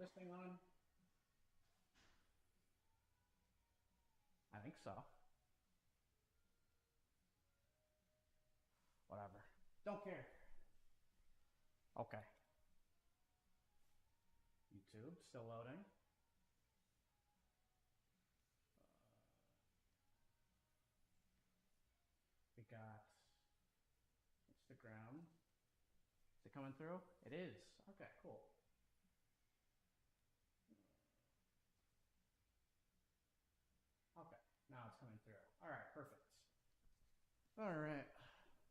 this thing on? I think so. Whatever. Don't care. Okay. YouTube, still loading. We got Instagram. Is it coming through? It is. Okay, cool. Okay, now it's coming through. All right, perfect. All right.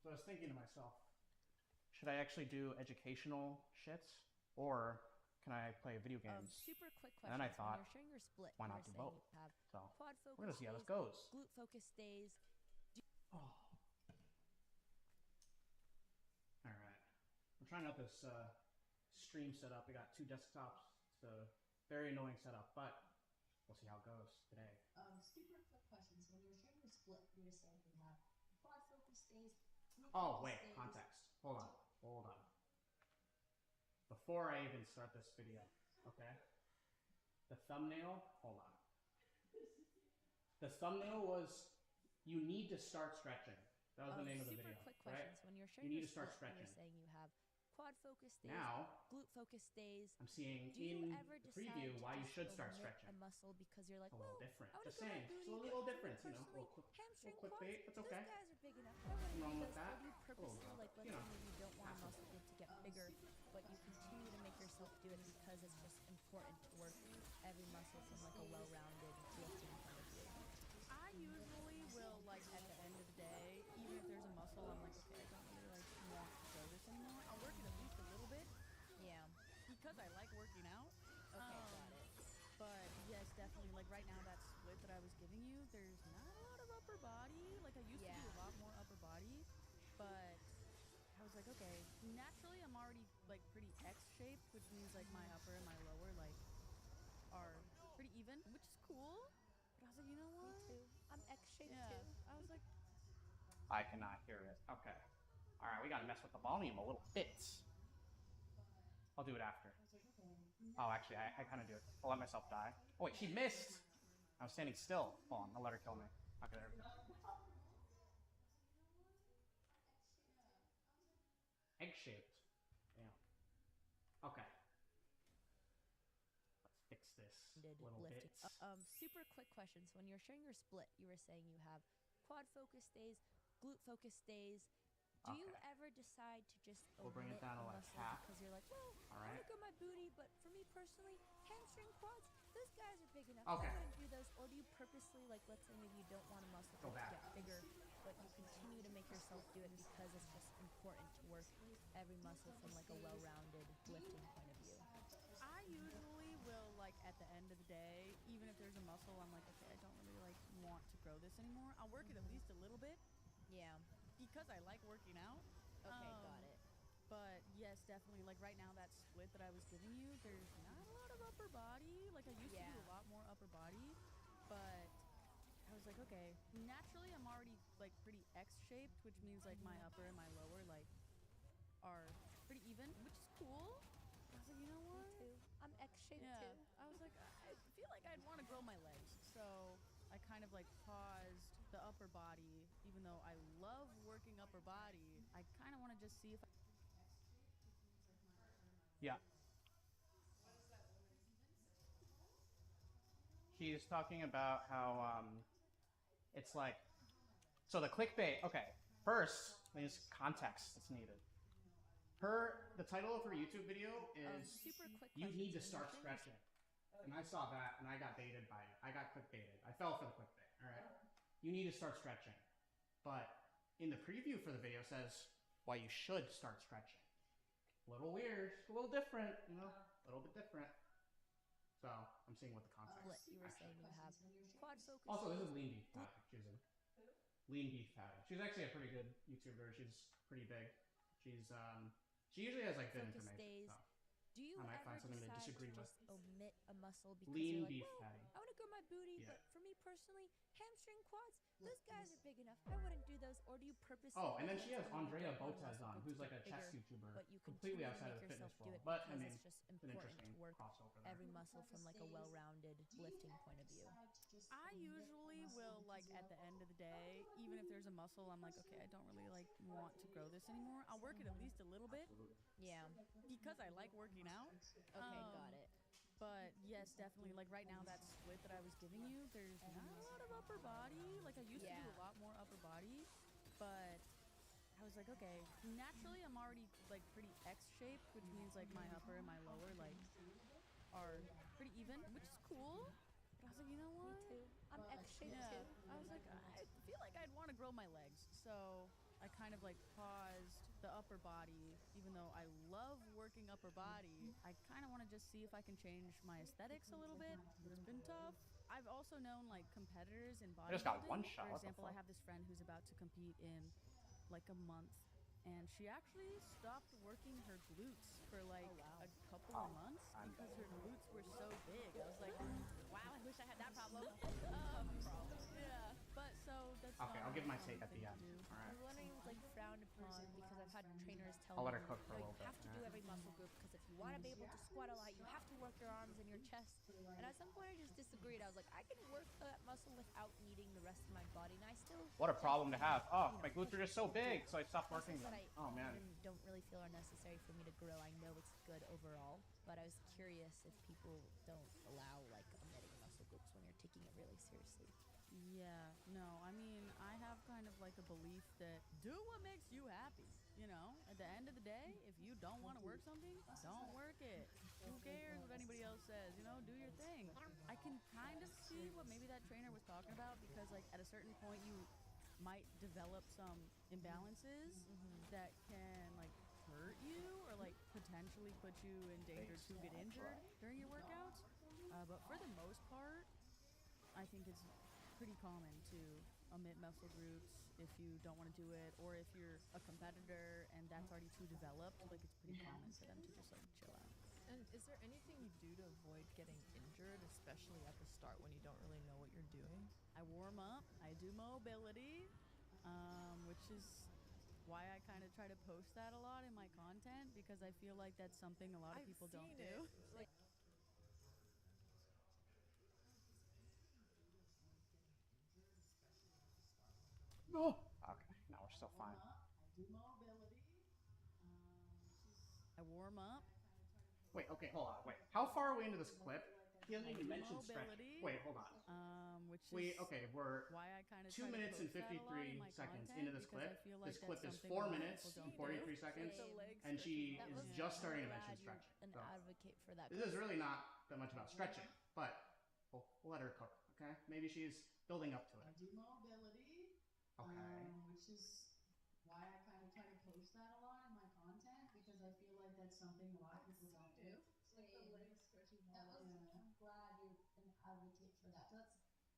So I was thinking to myself, should I actually do educational shits, or can I play video games? Super quick question. And then I thought, when you're showing your split, why you not were do saying both? you have So quad focus we're gonna see how this days, goes. glute focus days. Oh. All right. I'm trying out this stream setup. We got 2 desktops. It's a very annoying setup, but we'll see how it goes today. Super quick questions. When you're sharing your split, you were saying you have quad focus days. Oh, wait, context. Hold on. Before I even start this video, okay? The thumbnail, hold on. The thumbnail was, you need to start stretching. That was the name of the video, Super quick questions. right? When you're sharing You need your to start split, you were stretching. saying you have quad focus days, Now, glute focus days. I'm seeing Do you in ever the decide preview to why you just should start omit stretching. a muscle because you're like, A little well, different. I wanna Just grow my saying. booty, Just a but little for me difference, you know. personally, Little hamstring clickbait. quads, It's those okay. guys are big enough. I wouldn't Nothing wrong do with those. Or that. do you purposely, like, let's say maybe you don't want a muscle group to get bigger, but you continue to make yourself do it because it's just important to work every muscle from like a well-rounded lifting point of view. I usually will, like, at the end of the day, even if there's a muscle, I'm like, okay, I don't really, like, want to show this anymore. I'll work it at least a little bit Yeah. because I like working out. Okay, got it. But yes, definitely, like, right now, that split that I was giving you, there's not a lot of upper body. Like, I used to do a lot more upper body, but I was like, okay, naturally, I'm already, like, pretty X-shaped, which means, like, my upper and my lower, like, are pretty even, which is cool. But I was like, you know what? Me too. I'm X-shaped Yeah, too. I was like, I cannot hear it. Okay. All right, we gotta mess with the volume a little bit. I'll do it after. Oh, actually, I kind of do it. I'll let myself die. Oh, wait, she missed! I was standing still. Hold on, I'll let her kill me. Okay, there we go. Egg-shaped. Yeah. Okay. Let's fix this little Lifting. bit. Super quick questions. When you're sharing your split, you were saying you have quad focus days, glute focus days. Do you Okay. ever decide to just We'll bring it omit down to a like muscle half. because you're like, well, All I want right. to grow my booty, but for me personally, hamstring quads, those guys are big enough. Okay. I wouldn't do those. Or do you purposely, like, let's say maybe you don't want a muscle Go group to back. get bigger, but you continue to make yourself do it because it's just important to work every muscle from like a well-rounded lifting point of view. I usually will, like, at the end of the day, even if there's a muscle, I'm like, okay, I don't really, like, want to grow this anymore. I'll work it at least a little bit Yeah. because I like working out. Okay, got it. But yes, definitely, like, right now, that split that I was giving you, there's not a lot of upper body. Like, I used to do a lot more upper body, but I was like, okay, naturally, I'm already, like, pretty X-shaped, which means, like, my upper and my lower, like, are pretty even, which is cool. I was like, you know what? Me too. I'm X-shaped Yeah, too. I was like, I feel like I'd want to grow my legs, so I kind of like paused the upper body, even though I love working upper body. I kind of want to just see if Yeah. She's talking about how it's like, so the clickbait. Okay, first there's context that's needed. The title of her YouTube video is Super quick "You questions. need to When start you're sharing stretching," and I saw that and I got baited by it. I got clickbaited. I fell for the clickbait. All right, you need to start stretching, but in the preview for the video it says why you should start stretching. A little weird, a little different, you know, a little bit different. So I'm seeing what the context. split, you were saying you have quad focus. Also, this is lean beef patty. She's a lean beef patty. She's actually a pretty good YouTuber. She's pretty big. She's she usually has like good Focus information. days. So. Do you I might ever find something to decide disagree to with. just omit a muscle because Lean you're like, beef well, patty. I want to grow my booty, Yeah. but for me personally, hamstring quads, those guys are big enough. I wouldn't do those. Or do you purposely? Oh, and then she has intentionally Andrea don't want a Botez muscle on, group who's to like a get chess bigger, YouTuber, but you completely continue to outside make of the fitness yourself do world. it But I because mean, it's just it's an important interesting to work crossover there. every muscle from like a well-rounded lifting point of view. I usually will, like, at the end of the day, even if there's a muscle, I'm like, okay, I don't really like want to grow this anymore. I'll work it at least a little bit Yeah. because I like working out. Okay, got it. But yes, definitely. Like right now, that split that I was giving you, there's not a lot of upper body. Like I used to do a lot more upper body, but I was like, okay, naturally I'm already like pretty X shaped, which means like my upper and my lower like are pretty even, which is cool. But I was like, you know what? Me too. I'm X-shaped Yeah. too. I was like, I feel like I'd want to grow my legs, so I kind of like paused the upper body, even though I love working upper body. I kind of want to just see if I can change my aesthetics a little bit. It's been tough. I've also known like competitors in bodybuilding. I just got one shot. For What the example, I fuck? have this friend who's about to compete in like a month, and she actually stopped working her glutes for like a couple of months because her glutes were so big. I was like, wow, I wish I had that problem. Yeah, but so that's Okay, not I'll give a my common take at thing the to end. do. All I right. was wondering if it was like frowned upon because I've had trainers tell I'll me let her cook for a you little bit. have to do every muscle group because if you want to be able to squat a lot, you have to work your arms and your chest. And at some point, I just disagreed. I was like, I can work that muscle without needing the rest of my body, and I still. What a problem to have. Oh, You know, my glutes are just so big, so I stopped working muscles them. that I Oh man. even don't really feel are necessary for me to grow. I know it's good overall, but I was curious if people don't allow like omitting muscle groups when you're taking it really seriously. Yeah, no, I mean, I have kind of like a belief that do what makes you happy. You know, at the end of the day, if you don't want to work something, don't work it. Who cares what anybody else says? You know, do your thing. I can kind of see what maybe that trainer was talking about because, like, at a certain point, you might develop some imbalances that can, like, hurt you or, like, potentially put you in danger to get injured during your workouts. But for the most part, I think it's pretty common to omit muscle groups if you don't want to do it, or if you're a competitor and that's already too developed, like it's pretty common for them to just like chill out. And is there anything you do to avoid getting injured, especially at the start when you don't really know what you're doing? I warm up, I do mobility, which is why I kind of try to post that a lot in my content because I feel like that's something a lot of people don't do. Like, No. Okay, now we're still fine. I warm up. Wait, okay, hold on. Wait, how far are we into this clip? He hasn't even mentioned Mobility. stretching. Wait, hold on. Which Wait, is okay, we're why I kind of 2 minutes and 53 seconds into this clip. This clip is 4 minutes and 43 seconds, and she That is was just starting to glad mention you're stretching. an So advocate for that. this is really not that much about stretching, but we'll let her cook. Okay, maybe she's building up to it. do mobility, Okay. which is why I kind of try to post that a lot in my content because I feel like that's something a lot of people don't do. Like the leg stretching Yeah. I'm glad you're an advocate for that. That's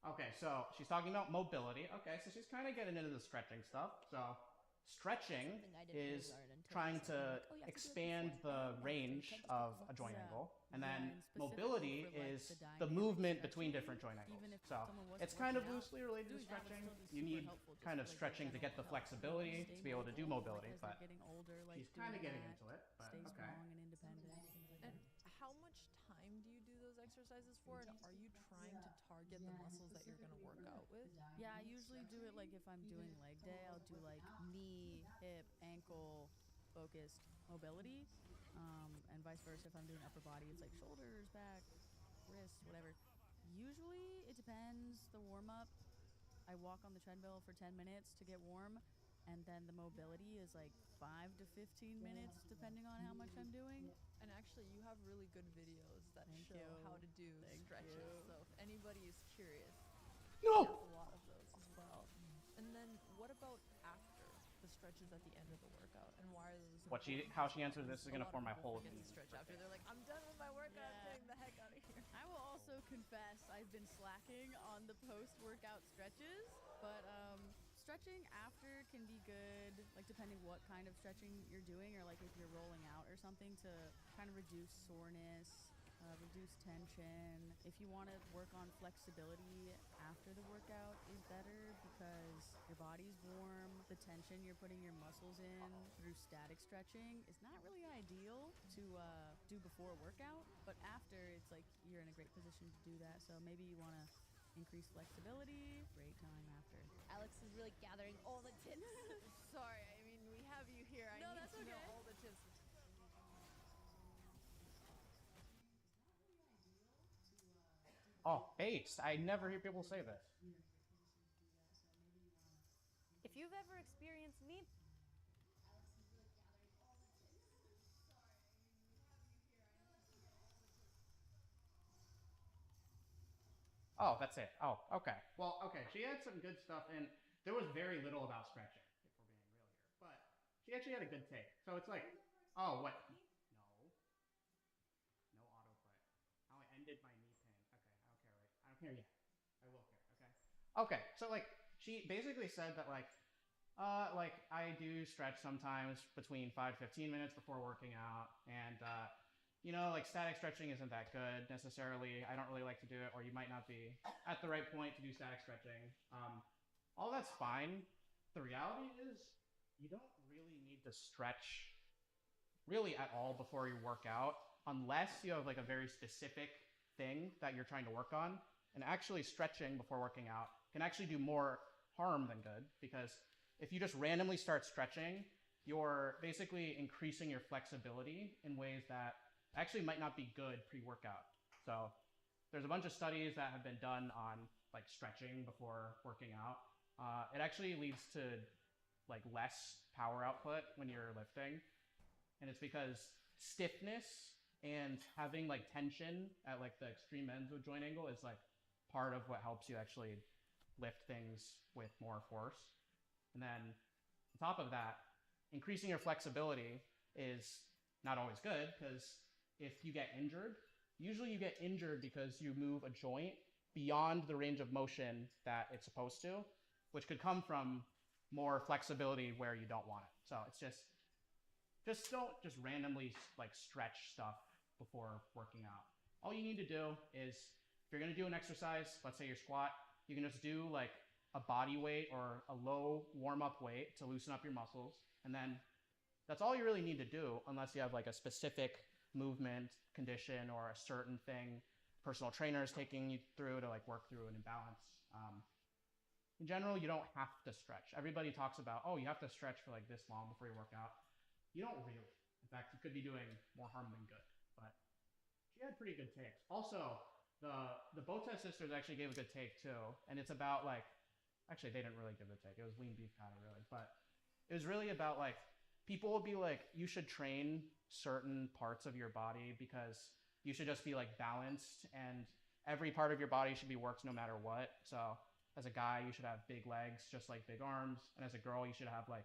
Okay, so she's talking about mobility. Okay, so she's kind of getting into the stretching stuff. So stretching Something I didn't really is learn until trying recently. to Like, oh, you have to do it expand before. the Oh, range okay, of just a joint Yeah. angle, and Yeah, then and specifically mobility for, like, is the the dynamic movement between stretching, different joint angles. even if So someone wasn't it's kind of working out, loosely related to doing that would stretching. still be You super need helpful just kind for, of like, stretching to general get the health. flexibility Stay to be able to do mobile, mobility, like, as but you're getting older, like she's kind of doing getting that, into it. But stay okay. strong and independent. and how much time do you do those exercises for? And are you trying to target the muscles that you're going to work out with? Yeah, I usually do it like if I'm doing leg day, I'll do like knee, hip, ankle focused mobility, and vice versa. If I'm doing upper body, it's like shoulders, back, wrists, whatever. Usually it depends. The warm up, I walk on the treadmill for 10 minutes to get warm, and then the mobility is like 5 to 15 minutes depending on how much I'm doing. And actually, you have really good videos that Thank show you. how to do Thank stretches. you. So if anybody is curious, No. there's a lot of those as well. And then what about after the stretches at the end of the workout? And why are those? How she answers this is A going to lot form of my people whole forget to opinion. stretch after. They're like, I'm done with my workout. Yeah. Getting the heck out of here. I will also confess I've been slacking on the post-workout stretches, but stretching after can be good, like depending what kind of stretching you're doing, or like if you're rolling out or something to kind of reduce soreness, reduce tension. If you want to work on flexibility after the workout is better because your body's warm. The tension you're putting your muscles in through static stretching is not really ideal to do before a workout, but after it's like you're in a great position to do that. So maybe you want to increase flexibility. Great time after. Alex is really gathering all the tips. Sorry, I mean, we have you here. I No, need that's to know okay. all the tips. Oh, based. I never hear people say this. If you've ever experienced me, Oh, that's it. Oh, okay. Well, okay. She had some good stuff, and there was very little about stretching, if we're being real here. But she actually had a good take. So it's like, oh, what? No. No autoplay. How I ended my knee pain. Okay, I don't care. Right? I don't care yet. I will care. Okay. Okay. So like, she basically said that like I do stretch sometimes between 5 to 15 minutes before working out, and you know, like static stretching isn't that good necessarily. I don't really like to do it, or you might not be at the right point to do static stretching. All that's fine. The reality is, you don't really need to stretch really at all before you work out, unless you have like a very specific thing that you're trying to work on. And actually, stretching before working out can actually do more harm than good, because if you just randomly start stretching, you're basically increasing your flexibility in ways that actually might not be good pre-workout. So there's a bunch of studies that have been done on like stretching before working out. It actually leads to like less power output when you're lifting, and it's because stiffness and having like tension at like the extreme ends of joint angle is like part of what helps you actually lift things with more force. And then on top of that, increasing your flexibility is not always good, because if you get injured, usually you get injured because you move a joint beyond the range of motion that it's supposed to, which could come from more flexibility where you don't want it. So it's just don't just randomly like stretch stuff before working out. All you need to do is, if you're going to do an exercise, let's say your squat, you can just do like a body weight or a low warm-up weight to loosen up your muscles, and then that's all you really need to do, unless you have like a specific movement condition or a certain thing personal trainer is taking you through to like work through an imbalance. In general, you don't have to stretch. Everybody talks about, oh, you have to stretch for like this long before you work out. You don't really. In fact, you could be doing more harm than good. But she had pretty good takes. Also, the Botez sisters actually gave a good take too, and it's about like, actually they didn't really give a take. It was lean beef patty really, but it was really about like, people will be like, you should train certain parts of your body because you should just be like balanced, and every part of your body should be worked no matter what. So as a guy, you should have big legs just like big arms, and as a girl, you should have like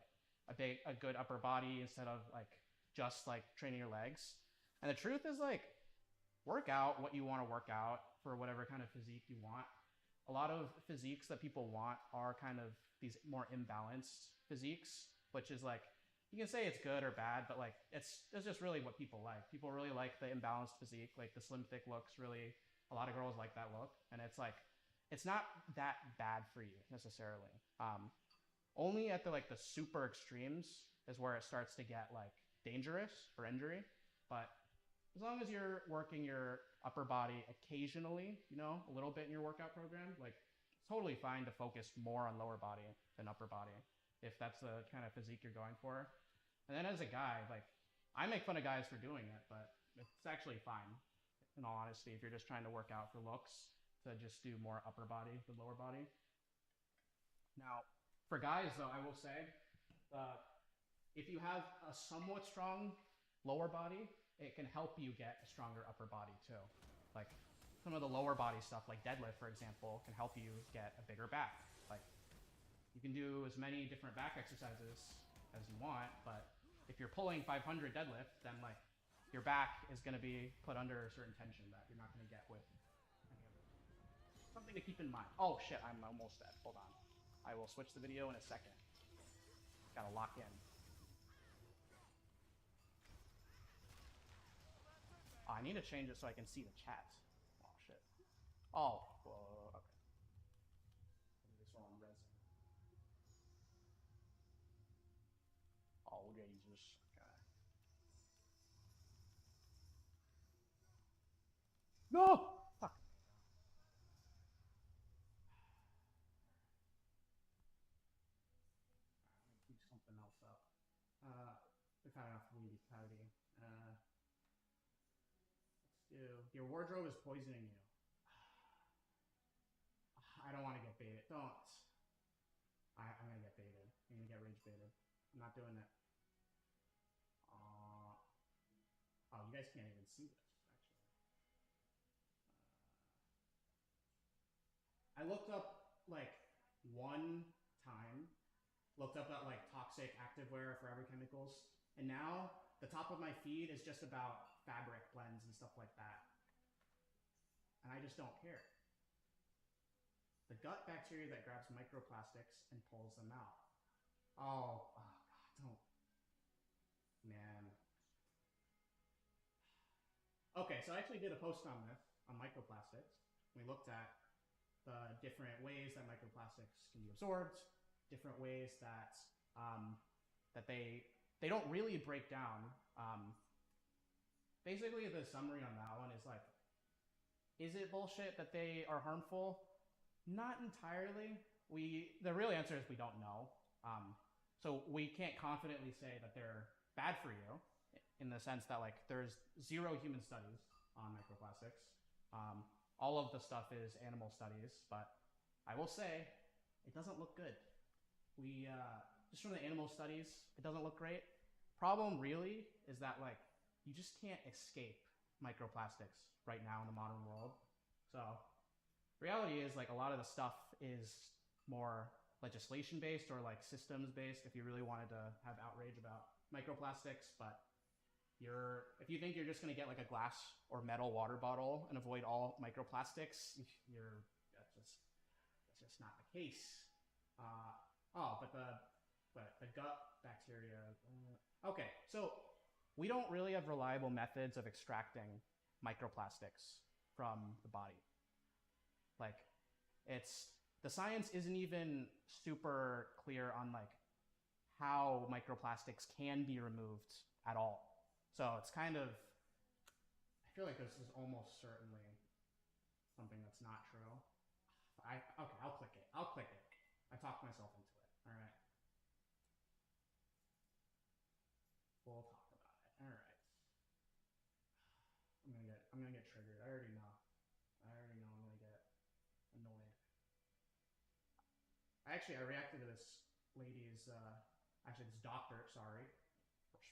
a good upper body instead of like just like training your legs. And the truth is like, work out what you want to work out for whatever kind of physique you want. A lot of physiques that people want are kind of these more imbalanced physiques, which is like, you can say it's good or bad, but like it's just really what people like. People really like the imbalanced physique, like the slim thick looks. Really, a lot of girls like that look, and it's like, it's not that bad for you necessarily. Only at the like the super extremes is where it starts to get like dangerous for injury. But as long as you're working your upper body occasionally, you know, a little bit in your workout program, like it's totally fine to focus more on lower body than upper body if that's the kind of physique you're going for. And then as a guy, like, I make fun of guys for doing it, but it's actually fine, in all honesty, if you're just trying to work out for looks, to just do more upper body than lower body. Now, for guys, though, I will say, if you have a somewhat strong lower body, it can help you get a stronger upper body, too. Like, some of the lower body stuff, like deadlift, for example, can help you get a bigger back. Like, you can do as many different back exercises as you want, but if you're pulling 500 deadlift, then like your back is going to be put under a certain tension that you're not going to get with any other. Something to keep in mind. Oh shit, I'm almost dead. Hold on. I will switch the video in a second. Gotta lock in. Oh, I need to change it so I can see the chat. Oh, shit. Oh, well, okay. Do this one on resin. Oh, Jesus. Okay. No! Fuck. Keep something else up. We've had enough weedy pouty. Let's do. Your wardrobe is poisoning you. I don't want to get baited. Don't. I'm gonna get baited. I'm gonna get rage baited. I'm not doing it. Oh, you guys can't even see this, actually. I looked up, like, one time, looked up that, like, toxic activewear, forever chemicals, and now the top of my feed is just about fabric blends and stuff like that. And I just don't care. The gut bacteria that grabs microplastics and pulls them out. Oh God, don't. Man. Okay, so I actually did a post on this, on microplastics. We looked at the different ways that microplastics can be absorbed, different ways that that they don't really break down. Basically, the summary on that one is like, is it bullshit that they are harmful? Not entirely. The real answer is we don't know. So we can't confidently say that they're bad for you, in the sense that like there's 0 human studies on microplastics. All of the stuff is animal studies, but I will say it doesn't look good. We just from the animal studies, it doesn't look great. Problem really is that like you just can't escape microplastics right now in the modern world. So reality is like a lot of the stuff is more legislation based or like systems based if you really wanted to have outrage about microplastics, but if you think you're just going to get like a glass or metal water bottle and avoid all microplastics, that's just not the case. But the gut bacteria. Okay, so we don't really have reliable methods of extracting microplastics from the body. Like, the science isn't even super clear on like how microplastics can be removed at all. So it's kind of, I feel like this is almost certainly something that's not true. Okay, I'll click it. I talked myself into it. All right. We'll talk about it. All right. I'm gonna get triggered. I already know I'm gonna get annoyed. I reacted to this lady's, this doctor, sorry.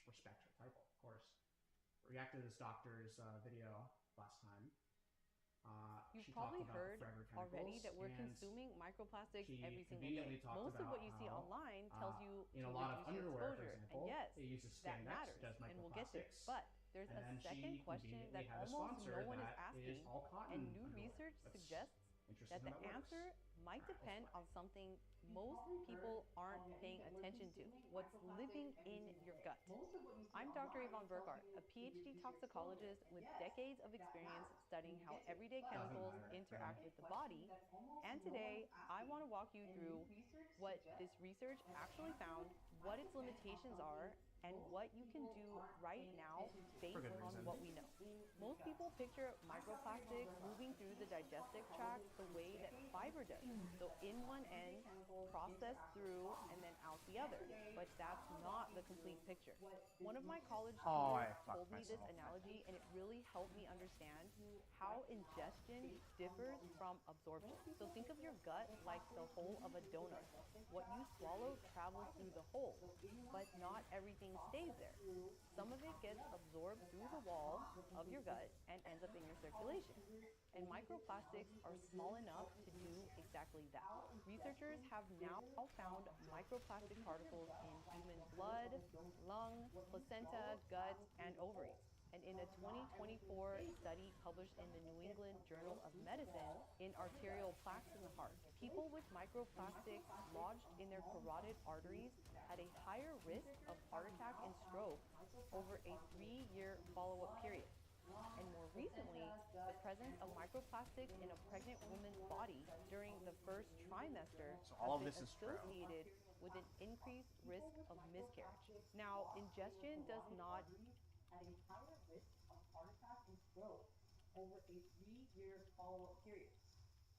Respect her title, of course. Reacted to this doctor's video last time. You've probably heard already that we're consuming microplastics every single day. Most of what you see online tells you to reduce your exposure. And yes, that matters, and we'll get there. But there's a second question that almost no one is asking, and new research suggests that the answer might depend on something most people aren't paying attention to: what's living in your gut. I'm Dr. Yvonne Burkhardt, a PhD toxicologist with decades of experience studying how everyday chemicals interact with the body. And today, I want to walk you through what this research actually found, what its limitations are, and what you can do right now based on what we know. Most people picture microplastics moving through the digestive tract the way that fiber does. So in one end, processed through, and then out the other. But that's not the complete picture. One of my college students told me this analogy, and it really helped me understand how ingestion differs from absorption. So think of your gut like the hole of a donut. What you swallow travels through the hole, but not everything stays there. Some of it gets absorbed through the wall of your gut and ends up in your circulation. And microplastics are small enough to do exactly that. Researchers have now found microplastic particles in human blood, lung, placenta, gut, and ovaries. And in a 2024 study published in the New England Journal of Medicine in arterial plaques in the heart, people with microplastics lodged in their carotid arteries had a higher risk of heart attack and stroke over a 3-year follow-up period. And more recently, the presence of microplastics in a pregnant woman's body during the first trimester has been associated with an increased risk of miscarriage. Now, ingestion does not at a higher risk of heart attack and stroke over a 3-year follow-up period.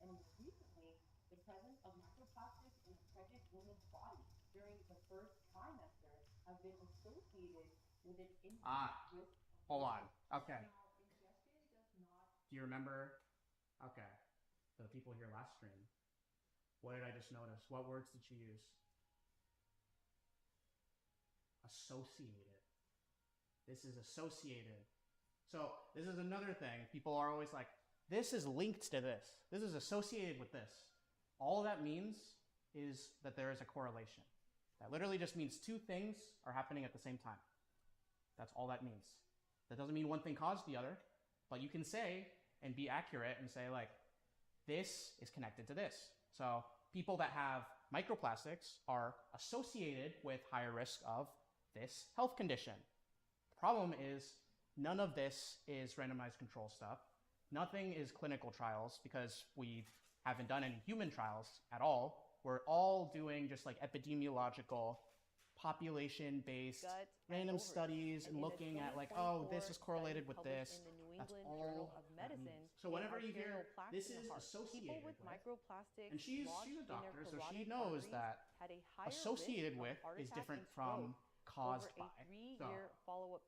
And more recently, the presence of microplastics in a pregnant woman's body during the first trimester has been associated with an increased risk of hold on. Okay. Now, ingestion does not. Do you remember? Okay. For the people here last stream, what did I just notice? What words did she use? Associated. This is associated. So this is another thing. People are always like, this is linked to this. This is associated with this. All that means is that there is a correlation. That literally just means two things are happening at the same time. That's all that means. That doesn't mean one thing caused the other, but you can say and be accurate and say like, this is connected to this. So people that have microplastics are associated with higher risk of this health condition. Problem is, none of this is randomized control stuff. Nothing is clinical trials because we haven't done any human trials at all. We're all doing just like epidemiological, population-based random studies and looking at like, oh, this is correlated with this. That's all that means. So whenever you hear this is associated with, and she's a doctor, so she knows that associated with is different from caused by. So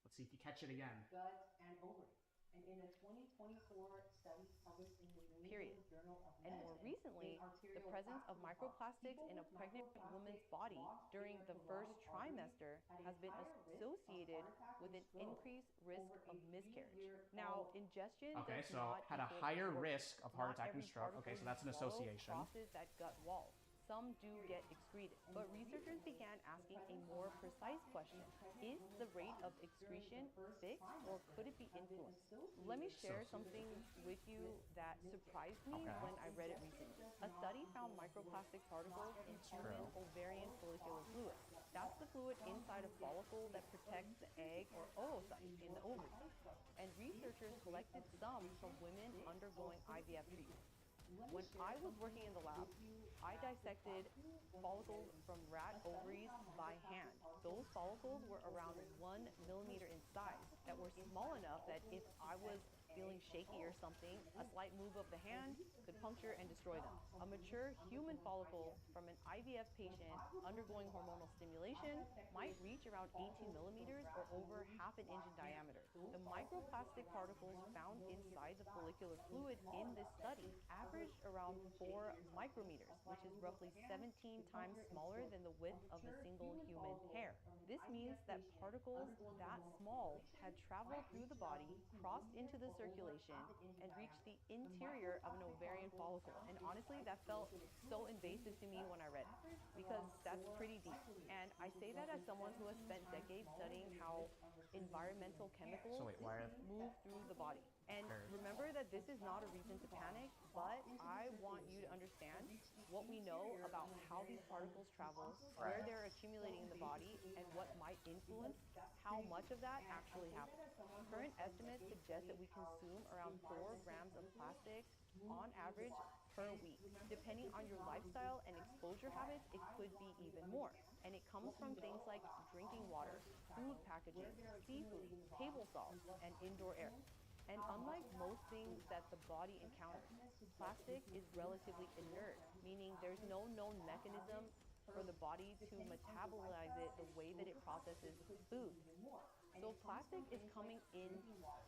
let's see if you catch it again. Gut and ovary. And in a 2024 study published in the New England Journal of Medicine, and more recently, the presence of microplastics in a pregnant woman's body during the first trimester has been associated with an increased risk of miscarriage. Now, ingestion does not had a higher risk of heart attack and stroke. Okay, so that's an association. Crosses that gut wall. Some do get excreted, but researchers began asking a more precise question. Is the rate of excretion fixed or could it be influenced? Let me share something with you that surprised me when I read it recently. A study found microplastic particles in human ovarian follicular fluid. That's the fluid inside a follicle that protects the egg or oocyte in the ovary. And researchers collected some from women undergoing IVF treatment. When I was working in the lab, I dissected follicles from rat ovaries by hand. Those follicles were around 1 millimeter in size that were small enough that if I was feeling shaky or something, a slight move of the hand could puncture and destroy them. A mature human follicle from an IVF patient undergoing hormonal stimulation might reach around 18 millimeters or over ½ an inch in diameter. The microplastic particles found inside the follicular fluid in this study averaged around 4 micrometers, which is roughly 17 times smaller than the width of a single human hair. This means that particles that small had traveled through the body, crossed into the circulation, and reached the interior of an ovarian follicle. And honestly, that felt so invasive to me when I read it, because that's pretty deep. And I say that as someone who has spent decades studying how environmental chemicals move through the body. And remember that this is not a reason to panic, but I want you to understand what we know about how these particles travel, where they're accumulating in the body, and what might influence how much of that actually happens. Current estimates suggest that we consume around 4 grams of plastic on average per week. Depending on your lifestyle and exposure habits, it could be even more. And it comes from things like drinking water, food packaging, seafood, table salt, and indoor air. And unlike most things that the body encounters, plastic is relatively inert, meaning there's no known mechanism for the body to metabolize it the way that it processes food. So plastic is coming in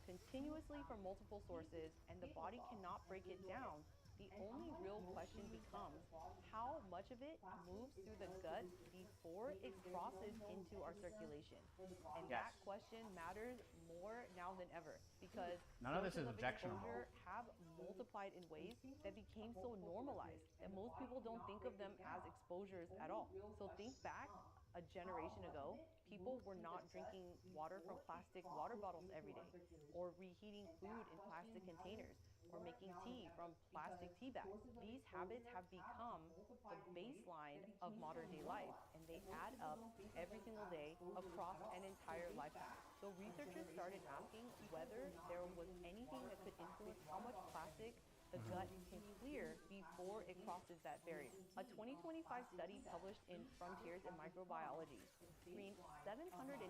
continuously from multiple sources, and the body cannot break it down. The only real question becomes how much of it moves through the gut before it crosses into our circulation. And that question matters more now than ever, because none of this is objectionable. Have multiplied in ways that became so normalized that most people don't think of them as exposures at all. So think back a generation ago, people were not drinking water from plastic water bottles every day, or reheating food in plastic containers, or making tea from plastic tea bags. These habits have become the baseline of modern day life, and they add up every single day across an entire lifetime. So researchers started asking whether there was anything that could influence how much plastic the gut can clear before it crosses that barrier. A 2025 study published in Frontiers in Microbiology screened 784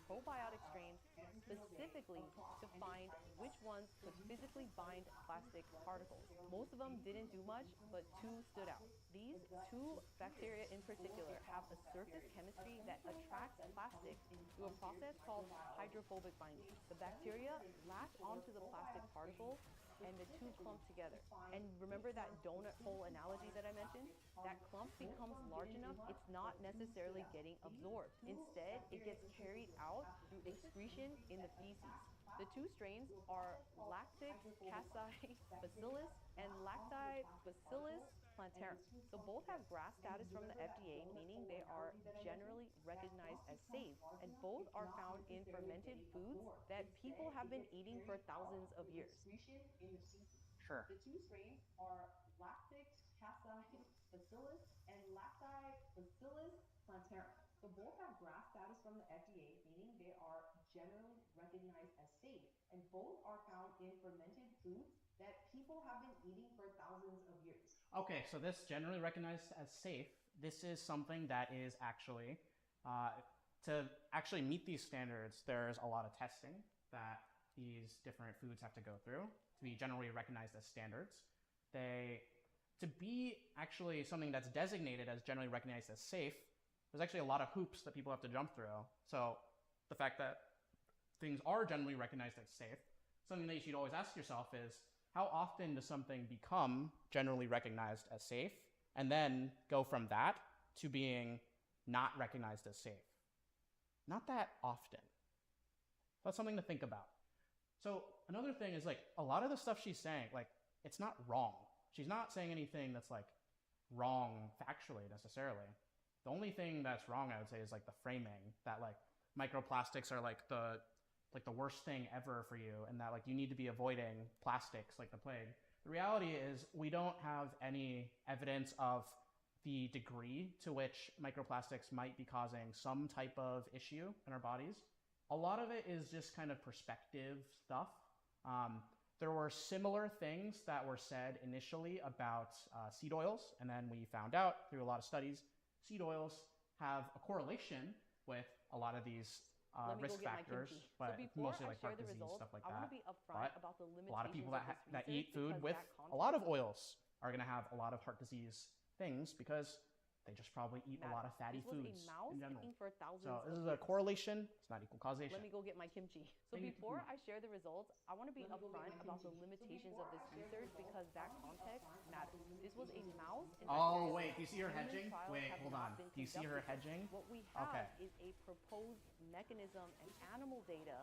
probiotic strains specifically to find which ones could physically bind plastic particles. Most of them didn't do much, but two stood out. These two bacteria in particular have a surface chemistry that attracts plastic through a process called hydrophobic binding. The bacteria latch onto the plastic particles and the two clump together. And remember that donut hole analogy that I mentioned? That clump becomes large enough, it's not necessarily getting absorbed. Instead, it gets carried out through excretion in the feces. The two strains are lactic Bacillus and Lactobacillus plantarum. So both have GRAS status from the FDA, meaning they are generally recognized as safe, and both are found in fermented foods that people have been eating for thousands of years. Sure. The two strains are lactic Bacillus and Lactobacillus plantarum. So both have GRAS status from the FDA, meaning they are generally recognized as safe, and both are found in fermented foods that people have been eating for thousands of years. Okay, so this generally recognized as safe, this is something that is actually, to actually meet these standards, there's a lot of testing that these different foods have to go through to be generally recognized as standards. To be actually something that's designated as generally recognized as safe, there's actually a lot of hoops that people have to jump through. So the fact that things are generally recognized as safe, something that you should always ask yourself is, how often does something become generally recognized as safe and then go from that to being not recognized as safe? Not that often. That's something to think about. So another thing is, like, a lot of the stuff she's saying, like, it's not wrong. She's not saying anything that's like wrong factually necessarily. The only thing that's wrong, I would say, is like the framing, that like microplastics are like the worst thing ever for you, and that like you need to be avoiding plastics like the plague. The reality is we don't have any evidence of the degree to which microplastics might be causing some type of issue in our bodies. A lot of it is just kind of perspective stuff. There were similar things that were said initially about seed oils, and then we found out through a lot of studies, seed oils have a correlation with a lot of these risk factors, but mostly like heart disease, stuff like that. But a lot of people that eat food with a lot of oils are going to have a lot of heart disease things because they just probably eat a lot of fatty foods in general. So this is a correlation, it's not equal causation. Let me go get my kimchi. So before I share the results, I want to be upfront about the limitations of this research because that context matters. This was a mouse. Oh, wait, do you see her hedging? Wait, hold on. Do you see her hedging? What we have is a proposed mechanism and animal data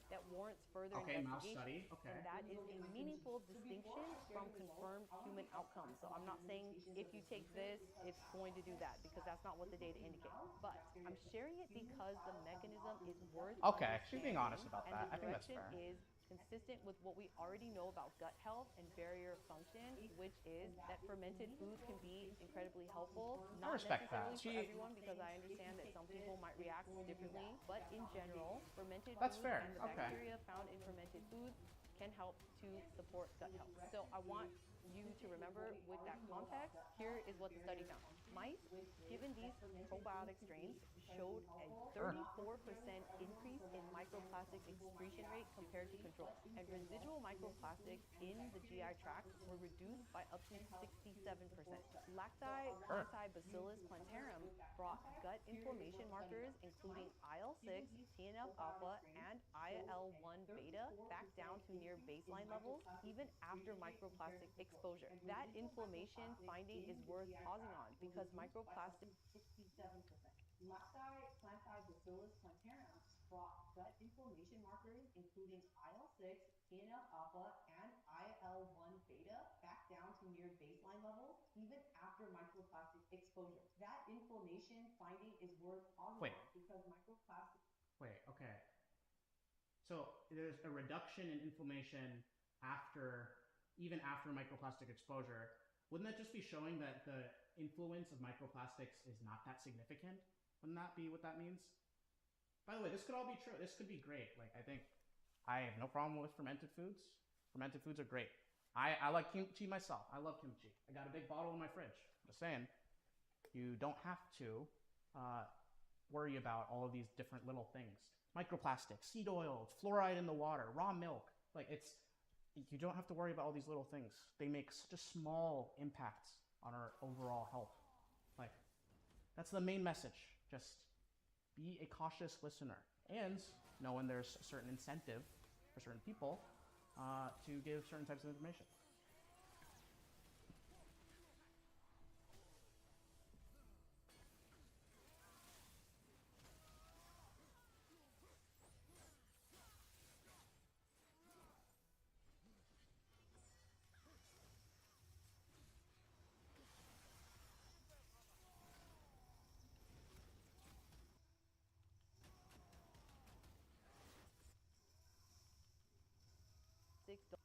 that warrants further investigation. Mouse study. Okay. And that is a meaningful distinction from confirmed human outcomes. So I'm not saying if you take this, it's going to do that, because that's not what the data indicate. But I'm sharing it because the mechanism is worth Okay, she's being honest about that. I think that's fair. And the direction is consistent with what we already know about gut health and barrier function, which is that fermented foods can be incredibly helpful. I respect that. For everyone, because I understand that some people might react differently, but in general, fermented That's foods fair. and the bacteria found in fermented foods can help to support gut health. So I want you to remember, with that context, here is what the study found. Mice given these probiotic strains showed a 34% increase in microplastic excretion rate compared to control. And residual microplastics in the GI tract were reduced by up to 67%. Lactobacillus plantarum brought gut inflammation markers including IL-6, TNF-alpha, and IL-1 beta back down to near baseline levels even after microplastic exposure. That inflammation finding is worth pausing on because microplastic 67%. Lactobacillus plantarum brought gut inflammation markers including IL-6, TNF-alpha, and IL-1 beta back down to near baseline levels even after microplastic exposure. That inflammation finding finding is worth talking Wait. about because microplastics. Wait, okay. So there's a reduction in inflammation even after microplastic exposure. Wouldn't that just be showing that the influence of microplastics is not that significant? Wouldn't that be what that means? By the way, this could all be true. This could be great. Like, I think I have no problem with fermented foods. Fermented foods are great. I like kimchi myself. I love kimchi. I got a big bottle in my fridge. Just saying, you don't have to worry about all of these different little things. Microplastics, seed oil, fluoride in the water, raw milk. Like, you don't have to worry about all these little things. They make such a small impact on our overall health. Like, that's the main message. Just be a cautious listener and know when there's a certain incentive for certain people to give certain types of information.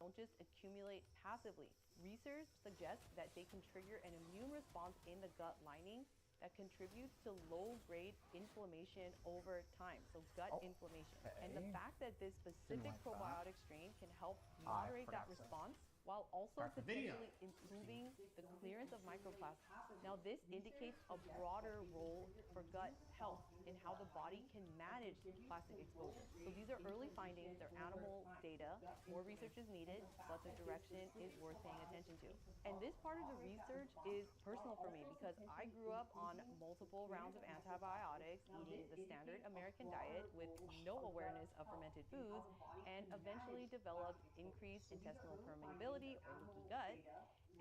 Don't just accumulate passively. Research suggests that they can trigger an immune response in the gut lining that contributes to low-grade inflammation over time, so gut inflammation. And the fact that this specific probiotic strain can help moderate that response while also potentially improving the clearance of microplastics. Now, this indicates a broader role for gut health in how the body can manage plastic exposure. So these are early findings, they're animal data. More research is needed, but the direction is worth paying attention to. And this part of the research is personal for me because I grew up on multiple rounds of antibiotics, eating the standard American diet with no awareness of fermented foods, and eventually developed increased intestinal permeability or leaky gut.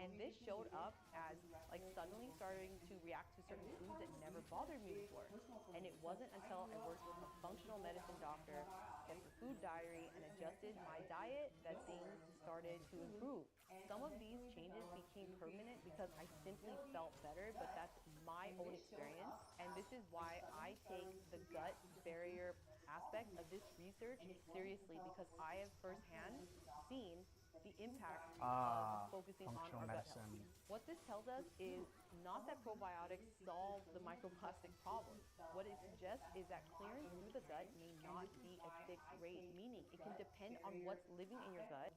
And this showed up as like suddenly starting to react to certain foods that never bothered me before. And it wasn't until I worked with a functional medicine doctor, kept a food diary, and adjusted my diet that things started to improve. Some of these changes became permanent because I simply felt better, but that's my own experience. And this is why I take the gut barrier aspect of this research seriously, because I have firsthand seen the impact of focusing on our gut health. What this tells us is not that probiotics solve the microplastic problem. What it suggests is that clearance through the gut may not be a fixed rate, meaning it can depend on what's living in your gut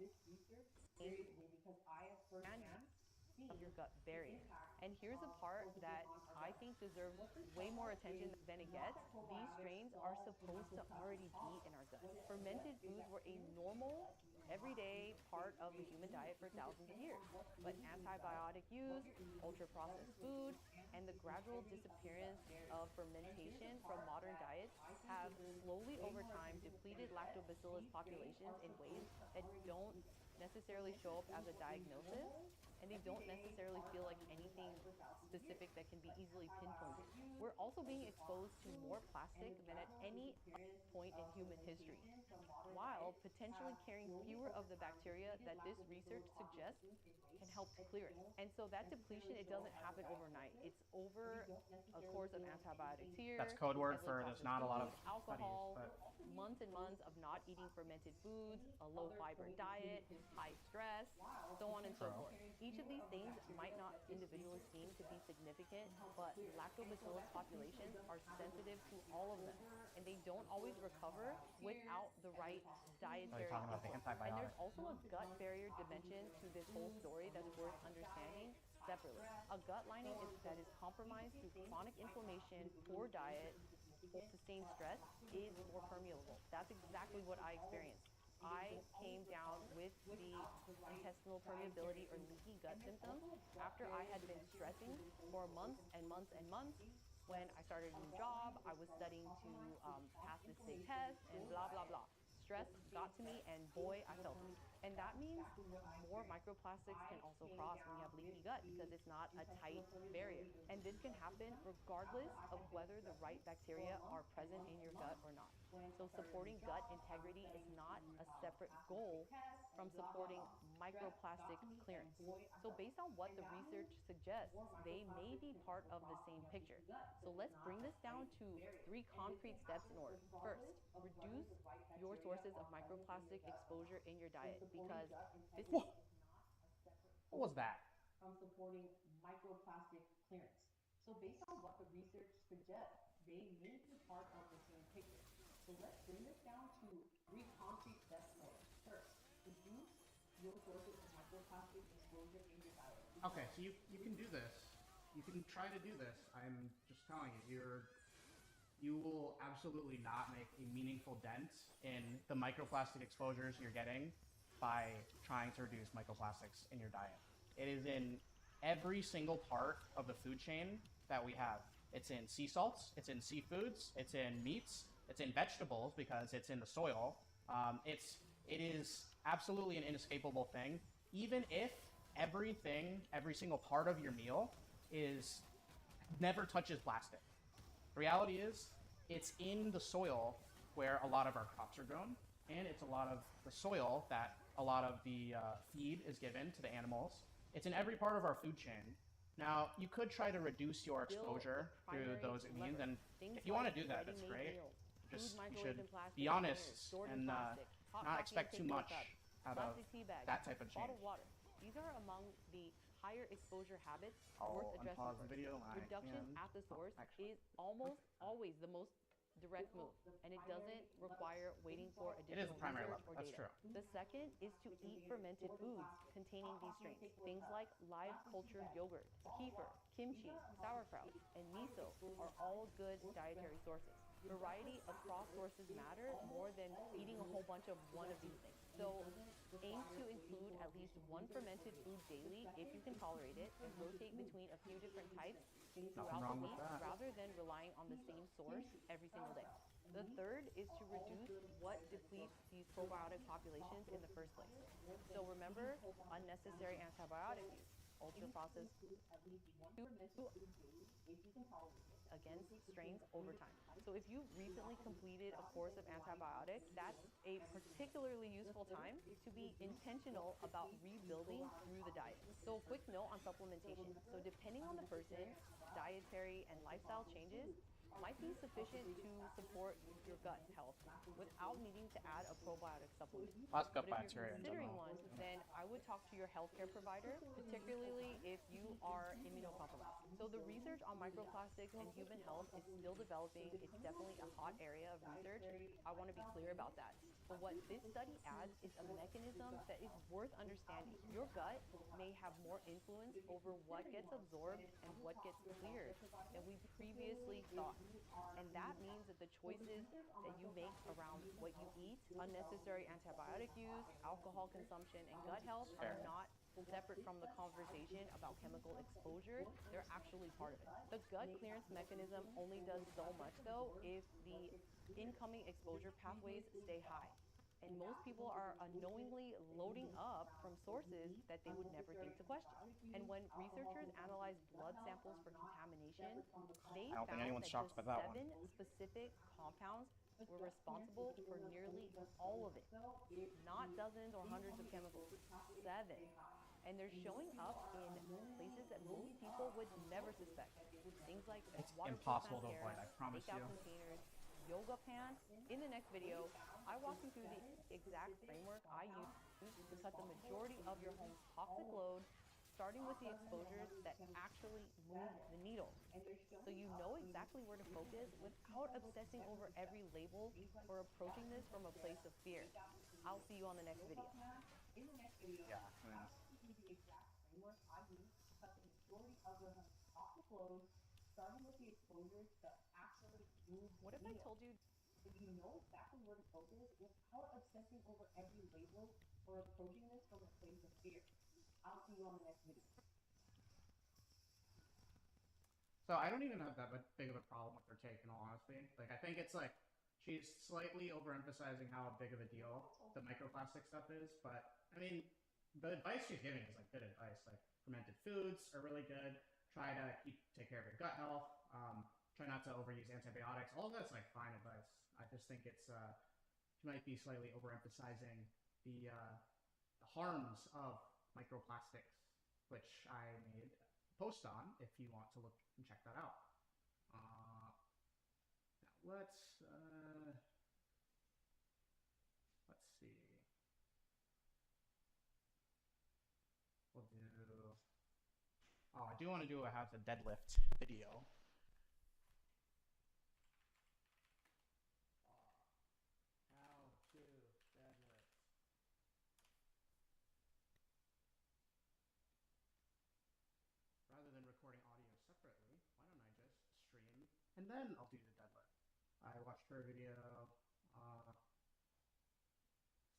and of your gut barrier. And here's a part that I think deserves way more attention than it gets. These strains are supposed to already be in our gut. Fermented foods were a normal, everyday part of the human diet for thousands of years. But antibiotic use, ultra-processed food, and the gradual disappearance of fermentation from modern diets have slowly over time depleted lactobacillus populations in ways that don't necessarily show up as a diagnosis, and they don't necessarily feel like anything specific that can be easily pinpointed. We're also being exposed to more plastic than at any point in human history, while potentially carrying fewer of the bacteria that this research suggests can help to clear it. And so that depletion, it doesn't happen overnight. It's over a course of antibiotics here. That's code word for there's not a lot of alcohol, studies, but months and months of not eating fermented foods, a low fiber diet, high stress, so on and so forth. Each of these things might not individually seem to be significant, but lactobacillus populations are sensitive to all of them, and they don't always recover without the right dietary about the input. And there's antibiotics. also a gut barrier dimension to this whole story that's worth understanding separately. A gut lining that is compromised through chronic inflammation, poor diet, sustained stress is more permeable. That's exactly what I experienced. I came down with the intestinal permeability or leaky gut symptoms after I had been stressing for months and months and months. When I started a new job, I was studying to pass this big test and blah, blah, blah. Stress got to me, and boy, I felt it. And that means more microplastics can also cross when you have leaky gut because it's not a tight barrier. And this can happen regardless of whether the right bacteria are present in your gut or not. So supporting gut integrity is not a separate goal from supporting microplastic clearance. So based on what the research suggests, they may be part of the same picture. So let's bring this down to 3 concrete steps in order. First, reduce your sources of microplastic exposure in your diet because this is not a separate what was that? From supporting microplastic clearance. So based on what the research suggests, they may be part of the same picture. So let's bring this down to 3 concrete steps in order. First, reduce your sources of microplastic exposure in your diet. Okay, so you can do this. You can try to do this. I'm just telling you, you will absolutely not make a meaningful dent in the microplastic exposures you're getting by trying to reduce microplastics in your diet. It is in every single part of the food chain that we have. It's in sea salts, it's in seafoods, it's in meats, it's in vegetables because it's in the soil. It is absolutely an inescapable thing. Even if every single part of your meal never touches plastic. The reality is, it's in the soil where a lot of our crops are grown, and it's a lot of the soil that a lot of the feed is given to the animals. It's in every part of our food chain. Now, you could try to reduce your exposure through those means, and if you want to do that, that's great. Just you should be honest and not expect too much out of that type of change. Bottled water. These are among the higher exposure habits I'll worth addressing. unpause the video. Reduction at the source is almost always the most direct move, and it doesn't require waiting for additional It is the primary research level. or That's data. true. The second is to eat fermented foods containing these strains. Things like live cultured yogurt, kefir, kimchi, sauerkraut, and miso are all good dietary sources. Variety across sources matter more than eating a whole bunch of one of these things. So aim to include at least one fermented food daily if you can tolerate it, and rotate between a few different types throughout the week rather than relying on the same source every single day. The third is to reduce what depletes these probiotic populations in the first place. So remember unnecessary antibiotic use, ultra-processed against strains over time. So if you recently completed a course of antibiotics, that's a particularly useful time to be intentional about rebuilding through the diet. So a quick note on supplementation. So depending on the person, dietary and lifestyle changes might be sufficient to support your gut health without needing to add a probiotic supplement. Lots of gut But if you're bacteria in considering general. one, then I would talk to your healthcare provider, particularly if you are immunocompromised. So the research on microplastics and human health is still developing. It's definitely a hot area of research. I want to be clear about that. But what this study adds is a mechanism that is worth understanding. Your gut may have more influence over what gets absorbed and what gets cleared than we previously thought. And that means that the choices that you make around what you eat, unnecessary antibiotic use, alcohol consumption, and gut health are not separate from the conversation about chemical exposure. They're actually part of it. The gut clearance mechanism only does so much, though, if the incoming exposure pathways stay high. And most people are unknowingly loading up from sources that they would never think to question. And when researchers analyzed blood samples for contamination, they I don't think found anyone's that shocked just by that one. 7 specific compounds were responsible for nearly all of it. Not dozens or hundreds of chemicals, 7. And they're showing up in places that most people would never suspect. Things like It's waterproof impossible to mascara, avoid, I promise takeout you. containers, yoga pants. In the next video, I walk you through the exact framework I use to cut the majority of your home's toxic load, starting with the exposures that actually move the needle. So you know exactly where to focus without obsessing over every label or approaching this from a place of fear. I'll see you on the next video. In the next video, Yeah, I'll give you the exact framework I use to cut the majority of your toxic load, starting with the exposures that actually move What the if I needle. told you So you know exactly where to focus without obsessing over every label or approaching this from a place of fear. I'll see you on the next video. So I don't even have that big of a problem with their take, in all honesty. Like, I think it's like she's slightly overemphasizing how big of a deal the microplastic stuff is, but I mean, the advice she's giving is like good advice. Like fermented foods are really good. Try to take care of your gut health. Try not to overuse antibiotics. All of that's like fine advice. I just think it's she might be slightly overemphasizing the harms of microplastics, which I made a post on if you want to look and check that out. Now let's see. We'll do. Oh, I do want to do a how to deadlift video. How to deadlift. Rather than recording audio separately, why don't I just stream and then I'll do the deadlift. I watched her video.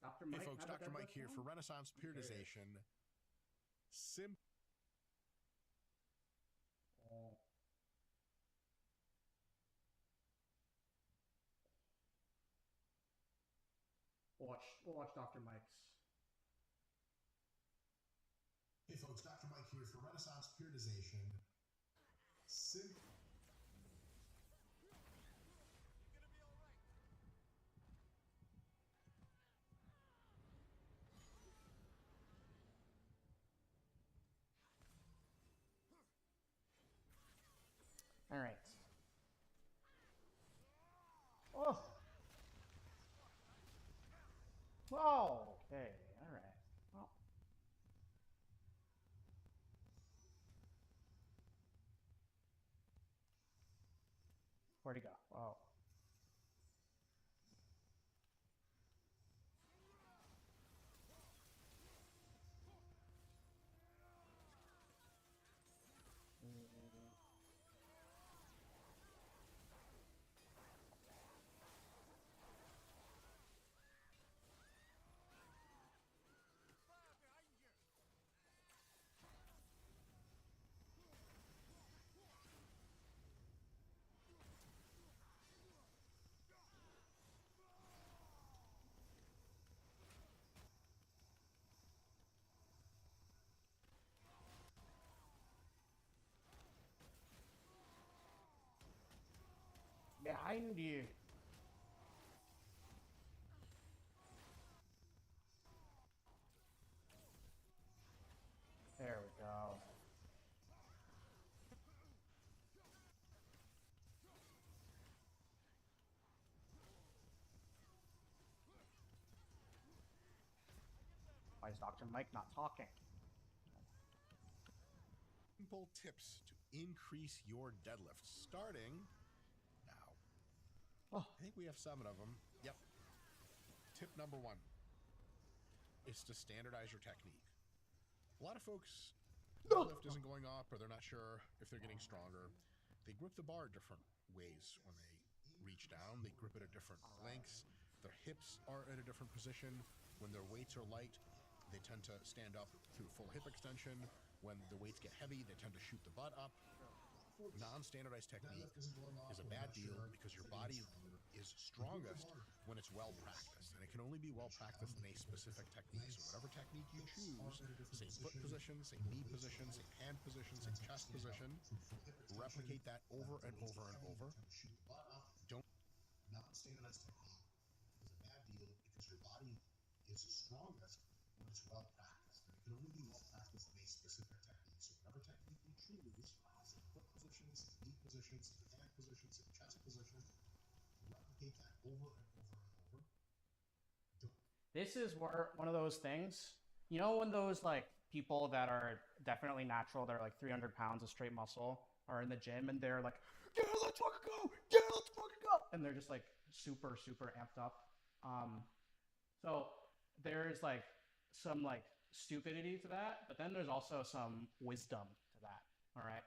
Dr. Mike. Hey folks, Dr. Mike here for Renaissance Periodization. We'll watch Dr. Mike's. Hey folks, Dr. Mike here for Renaissance Periodization. All right. Oh. Whoa. Okay. All right. Well. Where'd he go? Oh. Behind you. There we go. Why is Dr. Mike not talking? Simple tips to increase your deadlifts, starting now. Oh. I think we have 7 of them. Yep. Tip number 1 is to standardize your technique. A lot of folks, deadlift isn't going up, or they're not sure if they're getting stronger. They grip the bar different ways when they reach down. They grip it at different lengths. Their hips are at a different position. When their weights are light, they tend to stand up through full hip extension. When the weights get heavy, they tend to shoot the butt up. Non-standardized technique is a bad deal because your body is strongest when it's well practiced, and it can only be well practiced in a specific technique. So whatever technique you choose, same foot position, same knee position, same hand position, same chest position, replicate that over and over and over. Don't. Non-standardized technique is a bad deal because your body is strongest when it's well practiced, and it can only be well practiced in a specific technique. So whatever technique you choose, same foot position, same knee position, same hand position, same chest position, replicate that over and over and over. This is one of those things, you know, when those like people that are definitely natural, they're like 300 pounds of straight muscle, are in the gym and they're like, yeah, let's fucking go, yeah, let's fucking go, and they're just like super amped up. So there's like some like stupidity to that, but then there's also some wisdom to that. All right,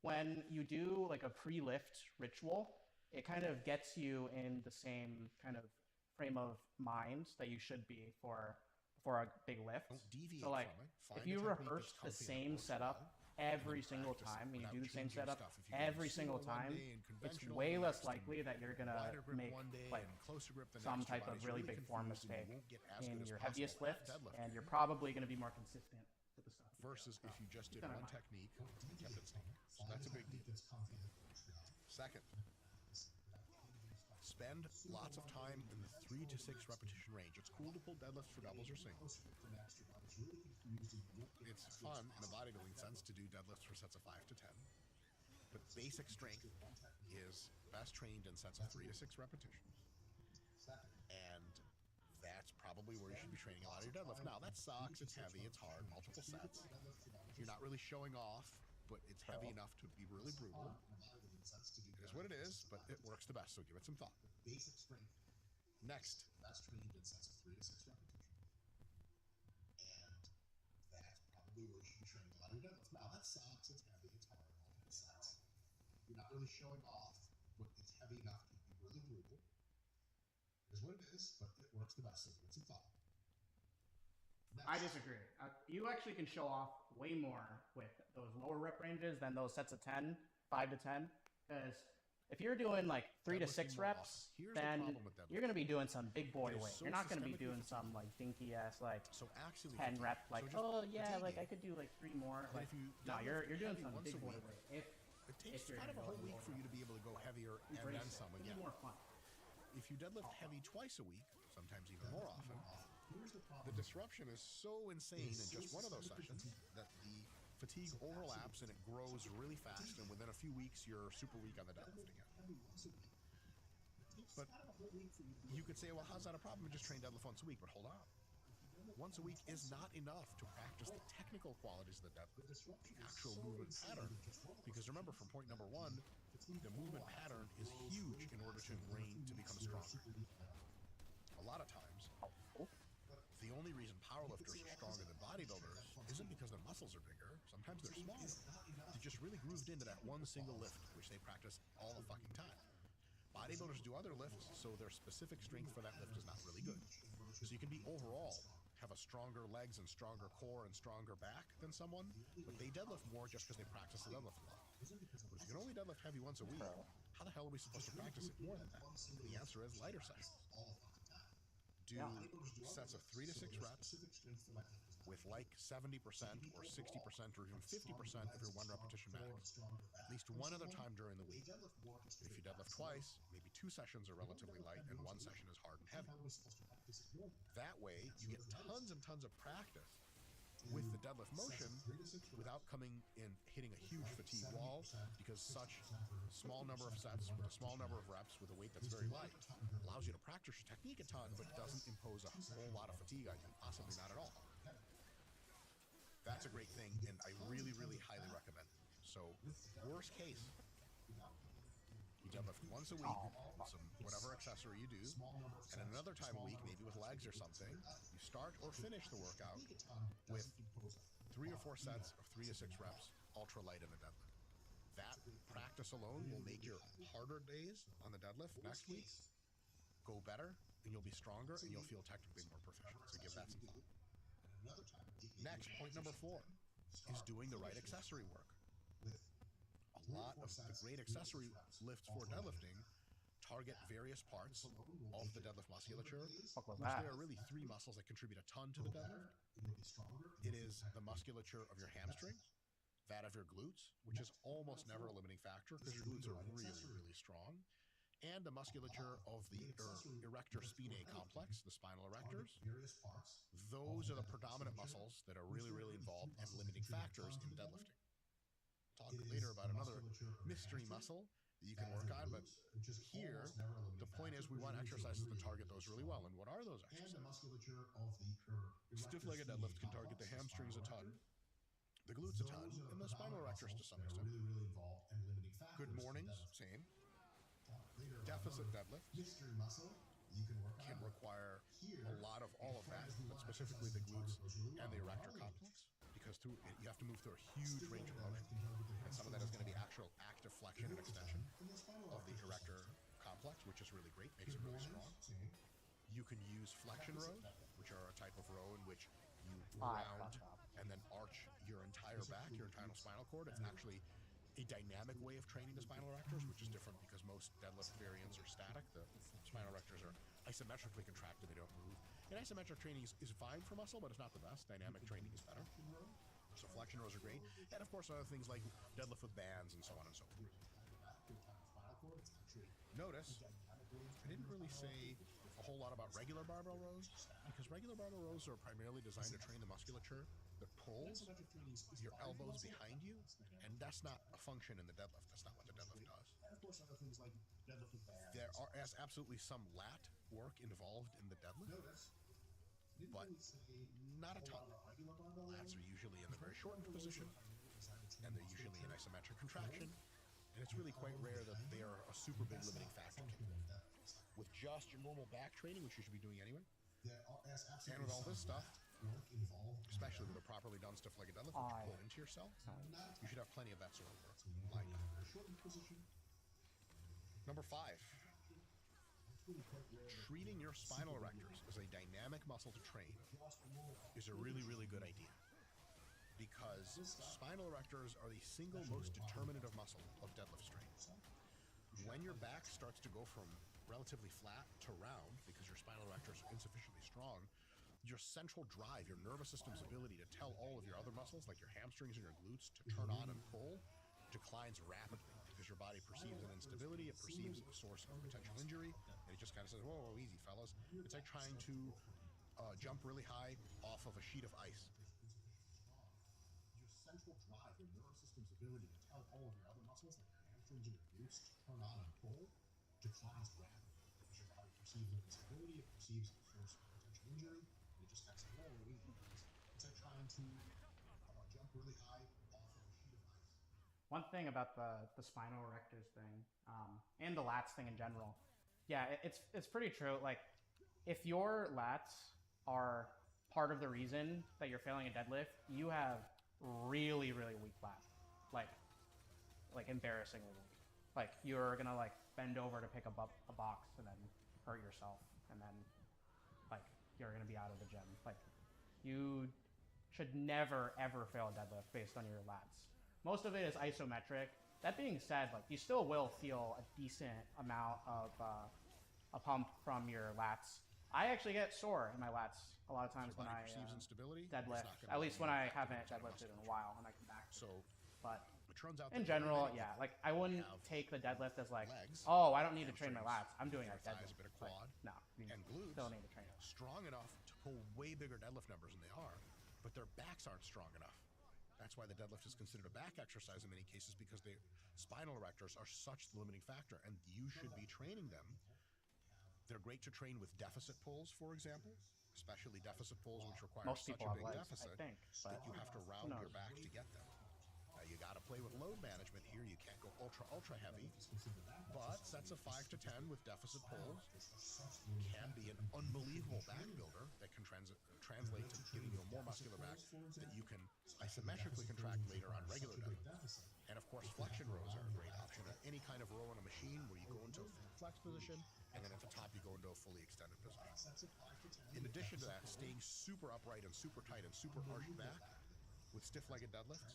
when you do like a pre-lift ritual, it kind of gets you in the same kind of frame of mind that you should be for a big lift. So like if you rehearse the same setup every single time and you do the same setup every single time, it's way less likely that you're gonna make like some type of really big form mistake in your heaviest lift, and you're probably gonna be more consistent with the stuff. Versus if you just did one technique and kept it standard. So that's a big deal. Second, spend lots of time in the 3 to 6 repetition range. It's cool to pull deadlifts for doubles or singles. It's fun in a bodybuilding sense to do deadlifts for sets of 5 to 10. But basic strength is best trained in sets of 3 to 6 repetitions. And that's probably where you should be training a lot of your deadlift. Now, that sucks. It's heavy. It's hard. Multiple sets. You're not really showing off, but it's heavy enough to be really brutal. It is what it is, but it works the best, so give it some thought. Next. That's trained in sets of 3 to 6 repetitions. And that's probably where you should be training a lot of your deadlift. Now, that sucks. It's heavy. It's hard. Multiple sets. You're not really showing off, but it's heavy enough to be really brutal. It is what it is, but it works the best, so give it some thought. I disagree. You actually can show off way more with those lower rep ranges than those sets of 10, 5 to 10. Because if you're doing like 3 to 6 reps, then you're going to be doing some big boy weight. You're not going to be doing some like dinky ass like 10 rep like, oh yeah, like I could do like 3 more. Like, no, you're doing some big boy weight. It takes kind of a whole week for you to be able to go heavier and then some again. More fun. If you deadlift heavy twice a week, sometimes even more often, the disruption is so insane in just one of those sessions that the fatigue overlaps and it grows really fast, and within a few weeks you're super weak on the deadlift again. But you could say, well, how's that a problem? Just train deadlift once a week. But hold on. Once a week is not enough to practice the technical qualities of the deadlift, the actual movement pattern. Because remember, from point number 1, the movement pattern is huge in order to ingrain to become stronger. A lot of times, the only reason powerlifters are stronger than bodybuilders isn't because their muscles are bigger. Sometimes they're smaller. They just really grooved into that one single lift, which they practice all the fucking time. Bodybuilders do other lifts, so their specific strength for that lift is not really good. So you can be overall have a stronger legs and stronger core and stronger back than someone, but they deadlift more just because they practice the deadlift a lot. But if you can only deadlift heavy once a week, how the hell are we supposed to practice it more than that? The answer is lighter sessions. Do sets of 3 to 6 reps with like 70% or 60% or even 50% of your 1 repetition max at least one other time during the week. If you deadlift twice, maybe 2 sessions are relatively light and 1 session is hard and heavy. That way, you get tons and tons of practice with the deadlift motion without coming in hitting a huge fatigue wall, because such small number of sets with a small number of reps with a weight that's very light allows you to practice your technique a ton, but doesn't impose a whole lot of fatigue on you, possibly not at all. That's a great thing, and I really, really highly recommend it. So, worst case, you deadlift once a week with some whatever accessory you do, and another time a week, maybe with legs or something, you start or finish the workout with 3 or 4 sets of 3 to 6 reps, ultra light in the deadlift. That practice alone will make your harder days on the deadlift next week go better, and you'll be stronger, and you'll feel technically more proficient. So give that some thought. Next, point number 4 is doing the right accessory work. A lot of the great accessory lifts for deadlifting target various parts of the deadlift musculature, which there are really 3 muscles that contribute a ton to the deadlift. It is the musculature of your hamstring, that of your glutes, which is almost never a limiting factor because your glutes are really, really strong, and the musculature of the erector spinae complex, the spinal erectors. Those are the predominant muscles that are really, really involved and limiting factors in deadlifting. Talk later about another mystery muscle that you can work on, but here, the point is we want exercises that target those really well. And what are those exercises? Stiff-legged deadlift can target the hamstrings a ton, the glutes a ton, and the spinal erectors to some extent. Good mornings, same. Deficit deadlift can require a lot of all of that, but specifically the glutes and the erector complex, because you have to move through a huge range of motion, and some of that is going to be actual active flexion and extension of the erector complex, which is really great, makes it really strong. You can use flexion rows, which are a type of row in which you round and then arch your entire back, your entire spinal cord. It's actually a dynamic way of training the spinal erectors, which is different because most deadlift variants are static. The spinal erectors are isometrically contracted, they don't move. And isometric training is fine for muscle, but it's not the best. Dynamic training is better. So flexion rows are great. And of course other things like deadlift with bands and so on and so forth. Notice, I didn't really say a whole lot about regular barbell rows, because regular barbell rows are primarily designed to train the musculature that pulls your elbows behind you, and that's not a function in the deadlift. That's not what the deadlift does. There is absolutely some lat work involved in the deadlift, but not a ton. Lats are usually in the very shortened position, and they're usually in isometric contraction, and it's really quite rare that they are a super big limiting factor. With just your normal back training, which you should be doing anyway, and with all this stuff, especially with a properly done stiff-legged deadlift, which you pull into yourself, you should have plenty of that sort of work lined up. Number 5. Treating your spinal erectors as a dynamic muscle to train is a really, really good idea, because spinal erectors are the single most determinative muscle of deadlift strength. When your back starts to go from relatively flat to round because your spinal erectors are insufficiently strong, your central drive, your nervous system's ability to tell all of your other muscles, like your hamstrings and your glutes, to turn on and pull, declines rapidly because your body perceives an instability, it perceives a source of potential injury, and it just kind of says, whoa, easy, fellas. It's like trying to jump really high off of a sheet of ice. Your central drive, your nervous system's ability to tell all of your other muscles, like your hamstrings and your glutes, to turn on and pull, declines rapidly because your body perceives an instability, it perceives a source of potential injury, and it just kind of says, whoa, easy. It's like trying to jump really high off of a sheet of ice. One thing about the spinal erectors thing, and the lats thing in general, yeah, it's pretty true. Like, if your lats are part of the reason that you're failing a deadlift, you have really, really weak lats. Like embarrassingly weak. Like, you're gonna like bend over to pick a box and then hurt yourself, and then like you're gonna be out of the gym. Like, you should never ever fail a deadlift based on your lats. Most of it is isometric. That being said, like, you still will feel a decent amount of a pump from your lats. I actually get sore in my lats a lot of times when I deadlift. At least when I haven't deadlifted in a while and I come back. But in general, yeah, like, I wouldn't take the deadlift as like, oh, I don't need to train my lats. I'm doing a deadlift. Like, no, you still need to train it. Strong enough to pull way bigger deadlift numbers than they are, but their backs aren't strong enough. That's why the deadlift is considered a back exercise in many cases, because the spinal erectors are such the limiting factor, and you should be training them. They're great to train with deficit pulls, for example, especially deficit pulls which require such a big deficit that you have to round your back to get them. You got to play with load management here. You can't go ultra heavy, but sets of 5 to 10 with deficit pulls can be an unbelievable back builder that can translate to giving you a more muscular back that you can isometrically contract later on regular deadlifts. And of course, flexion rows are a great option. Any kind of row on a machine where you go into a flex position, and then at the top you go into a fully extended position. In addition to that, staying super upright and super tight and super arched back with stiff-legged deadlifts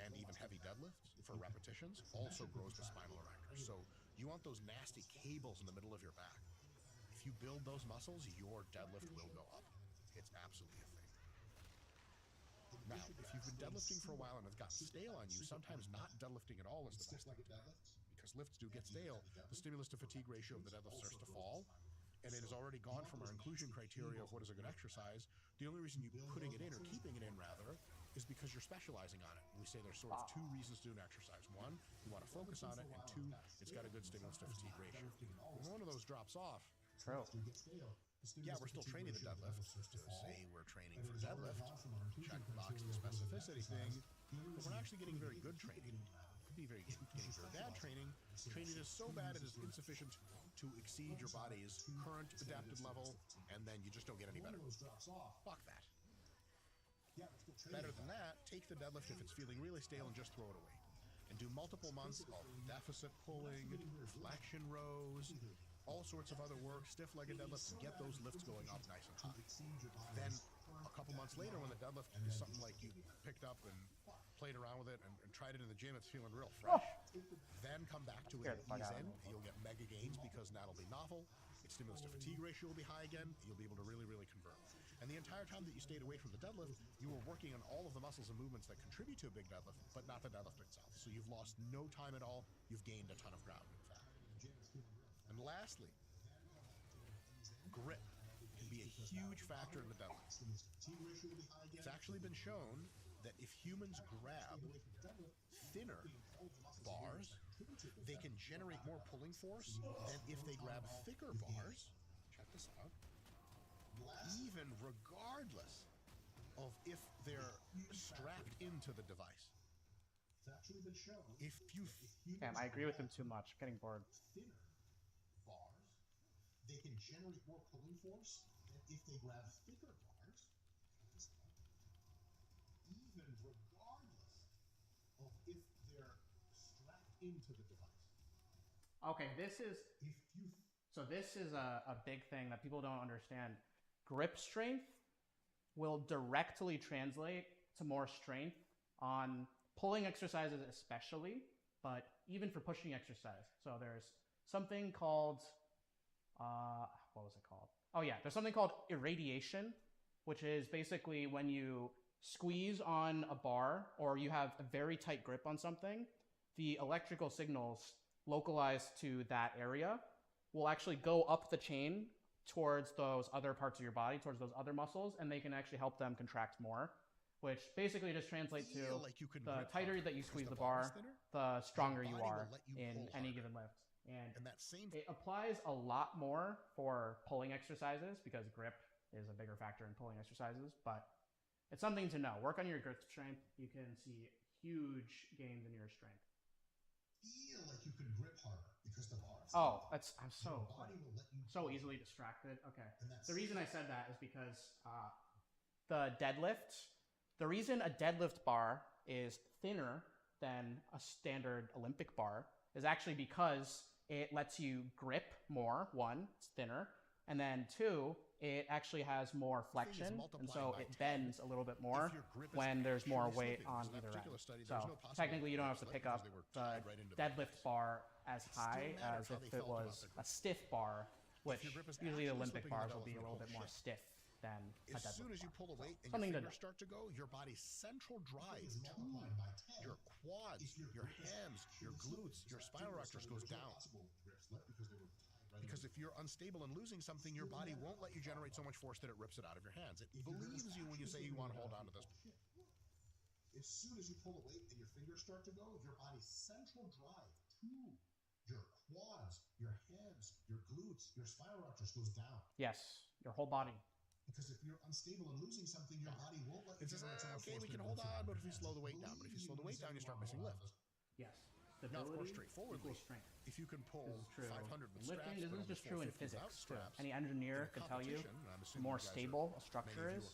and even heavy deadlifts for repetitions also grows the spinal erectors. So you want those nasty cables in the middle of your back. If you build those muscles, your deadlift will go up. It's absolutely a thing. Now, if you've been deadlifting for a while and it's got stale on you, sometimes not deadlifting at all is the best thing to do. Because lifts do get stale, the stimulus to fatigue ratio of the deadlift starts to fall, and it has already gone from our inclusion criteria of what is a good exercise. The only reason you're putting it in, or keeping it in rather, is because you're specializing on it. And we say there's sort of 2 reasons to do an exercise. 1, you want to focus on it, and 2, it's got a good stimulus to fatigue ratio. When one of those drops off, yeah, we're still training the deadlift to say we're training for deadlift, check the box the specificity thing, but we're not actually getting very good training. Be very getting very bad training. Training is so bad it is insufficient to exceed your body's current adapted level, and then you just don't get any better. Fuck that. Better than that, take the deadlift if it's feeling really stale and just throw it away. And do multiple months of deficit pulling, flexion rows, all sorts of other work, stiff-legged deadlifts, and get those lifts going up nice and high. Then a couple months later, when the deadlift is something like you picked up and played around with it and tried it in the gym, it's feeling real fresh. Then come back to it and ease in. You'll get mega gains because that'll be novel. Its stimulus to fatigue ratio will be high again. You'll be able to really, really convert. And the entire time that you stayed away from the deadlift, you were working on all of the muscles and movements that contribute to a big deadlift, but not the deadlift itself. So you've lost no time at all. You've gained a ton of ground, in fact. And lastly, grip can be a huge factor in the deadlift. It's actually been shown that if humans grab thinner bars, they can generate more pulling force than if they grab thicker bars. Check this out. Even regardless of if they're strapped into the device. If you Damn, I agree with him too much. I'm getting bored. Thinner bars, they can generate more pulling force than if they grab thicker bars. Even regardless of if they're strapped into the device. Okay, this is a big thing that people don't understand. Grip strength will directly translate to more strength on pulling exercises especially, but even for pushing exercise. So there's something called, what was it called? Oh yeah, there's something called irradiation, which is basically when you squeeze on a bar or you have a very tight grip on something, the electrical signals localized to that area will actually go up the chain towards those other parts of your body, towards those other muscles, and they can actually help them contract more, which basically just translates to the tighter that you squeeze the bar, the stronger you are in any given lift. And it applies a lot more for pulling exercises because grip is a bigger factor in pulling exercises, but it's something to know. Work on your grip strength. You can see huge gains in your strength. Feel like you can grip harder because the bar. Oh, I'm so easily distracted. Okay. The reason I said that is because the reason a deadlift bar is thinner than a standard Olympic bar is actually because it lets you grip more. One, it's thinner. And then two, it actually has more flexion, and so it bends a little bit more when there's more weight on either end. So technically you don't have to pick up the deadlift bar as high as if it was a stiff bar, which usually the Olympic bars will be a little bit more stiff than a deadlift bar. As soon as you pull away and Something your to fingers start to go, your body's central drive to your quads, your hams, your glutes, your spinal rectors goes down. Because if you're unstable and losing something, your body won't let you generate so much force that it rips it out of your hands. It believes you when you say you want to hold on to this. As soon as you pull away and your fingers start to go, your body's central drive to your quads, your hams, your glutes, your spinal rectors goes down. Yes, your whole body. Because if you're unstable and losing something, your body won't let you generate so much force. Okay, we can hold on, but if you slow the weight down. But if you slow the weight down, you start missing lift. Yes. Now, of course, straightforwardly, if you can pull 500 with straps, lifting, this is just true in physics. Any engineer can tell you the more stable a structure is,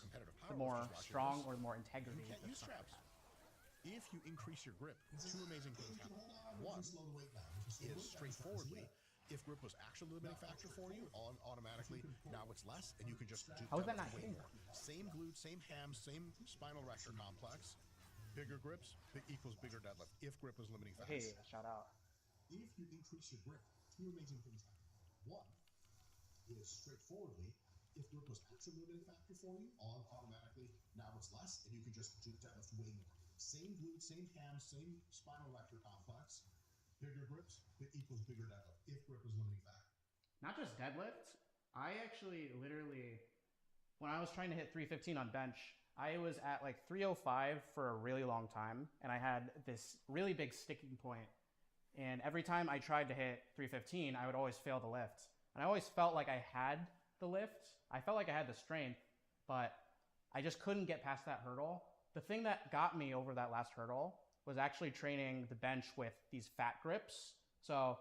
the more strong or the more integrity the structure has. If you increase your grip, two amazing things happen. One is straightforwardly, if grip was actually the limiting factor for you, automatically now it's less, and you can just do how is that not way more. Same glutes, same hams, same spinal rector complex. Bigger grips equals bigger deadlift. If grip was limiting factor. Hey, shout out. If you increase your grip, two amazing things happen. One is straightforwardly, if grip was actually the limiting factor for you, automatically now it's less, and you can just do deadlift way more. Same glutes, same hams, same spinal rector complex. Bigger grips equals bigger deadlift. If grip was limiting factor. Not just deadlift. I actually literally, when I was trying to hit 315 on bench, I was at like 305 for a really long time, and I had this really big sticking point. And every time I tried to hit 315, I would always fail the lift. And I always felt like I had the lift. I felt like I had the strength, but I just couldn't get past that hurdle. The thing that got me over that last hurdle was actually training the bench with these fat grips. So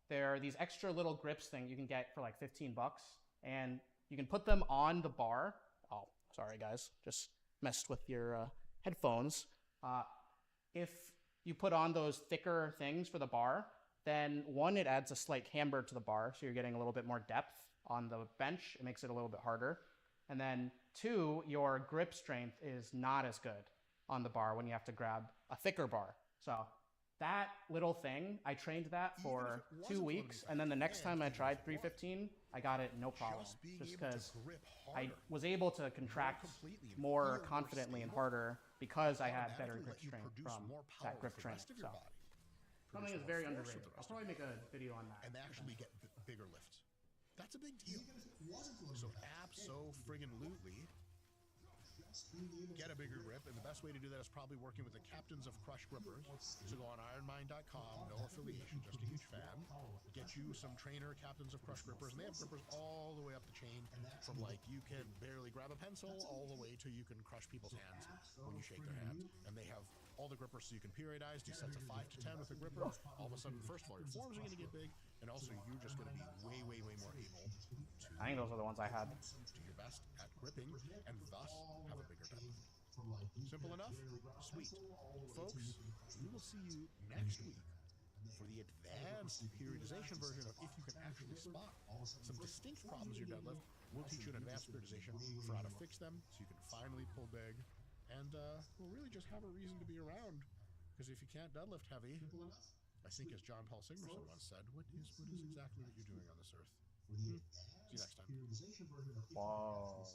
there are these extra little grips thing you can get for like 15 bucks, and you can put them on the bar. Oh, sorry guys, just messed with your headphones. If you put on those thicker things for the bar, then one, it adds a slight camber to the bar, so you're getting a little bit more depth on the bench. It makes it a little bit harder. And then 2, your grip strength is not as good on the bar when you have to grab a thicker bar. So that little thing, I trained that for 2 weeks, and then the next time I tried 315, I got it no problem. Just because I was able to contract more confidently and harder because I had better grip strength from that grip training. So something is very underrated. I'll probably make a video on that. And actually get bigger lifts. That's a big deal. So abso-friggin-lutely, get a bigger grip, and the best way to do that is probably working with the captains of Crush Grippers. So go on ironmind.com, no affiliation, just a huge fan. Get you some trainer captains of Crush Grippers, and they have grippers all the way up the chain, from like you can barely grab a pencil all the way to you can crush people's hands when you shake their hands. And they have all the grippers so you can periodize, do sets of 5 to 10 with a gripper. All of a sudden, first of all, your forms are going to get big, and also you're just going to be way more able to I think those are the ones I had. do your best at gripping, and thus have a bigger deadlift. Simple enough? Sweet. Folks, we will see you next week for the advanced periodization version of if you can actually spot some distinct problems in your deadlift. We'll teach you an advanced periodization for how to fix them so you can finally pull big, and we'll really just have a reason to be around, because if you can't deadlift heavy, I think as John Paul Sigmerson once said, what is exactly what you're doing on this earth? See you next time. Wow.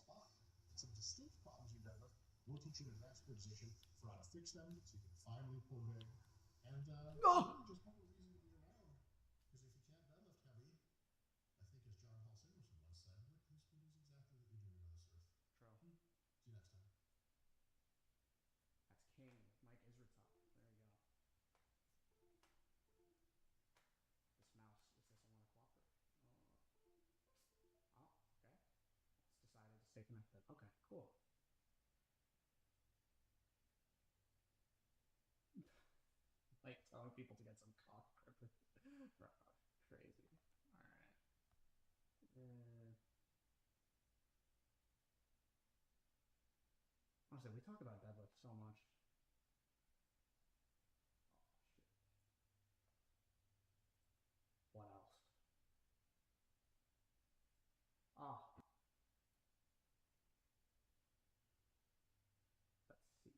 Some distinct problems you deadlift. We'll teach you an advanced periodization for how to fix them so you can finally pull big, and just have a reason to be around, because if you can't deadlift heavy, I think as John Paul Sigmerson once said, what is exactly what you're doing on this earth? True. See you next time. That's King, Mike Isritov. There you go. This mouse, it doesn't want to cooperate. Oh, okay. It's decided to stay connected. Okay, cool. Like telling people to get some cough gripper. Crazy. Alright. Honestly, we talk about deadlift so much. Oh, shit. What else? Ah. Let's see.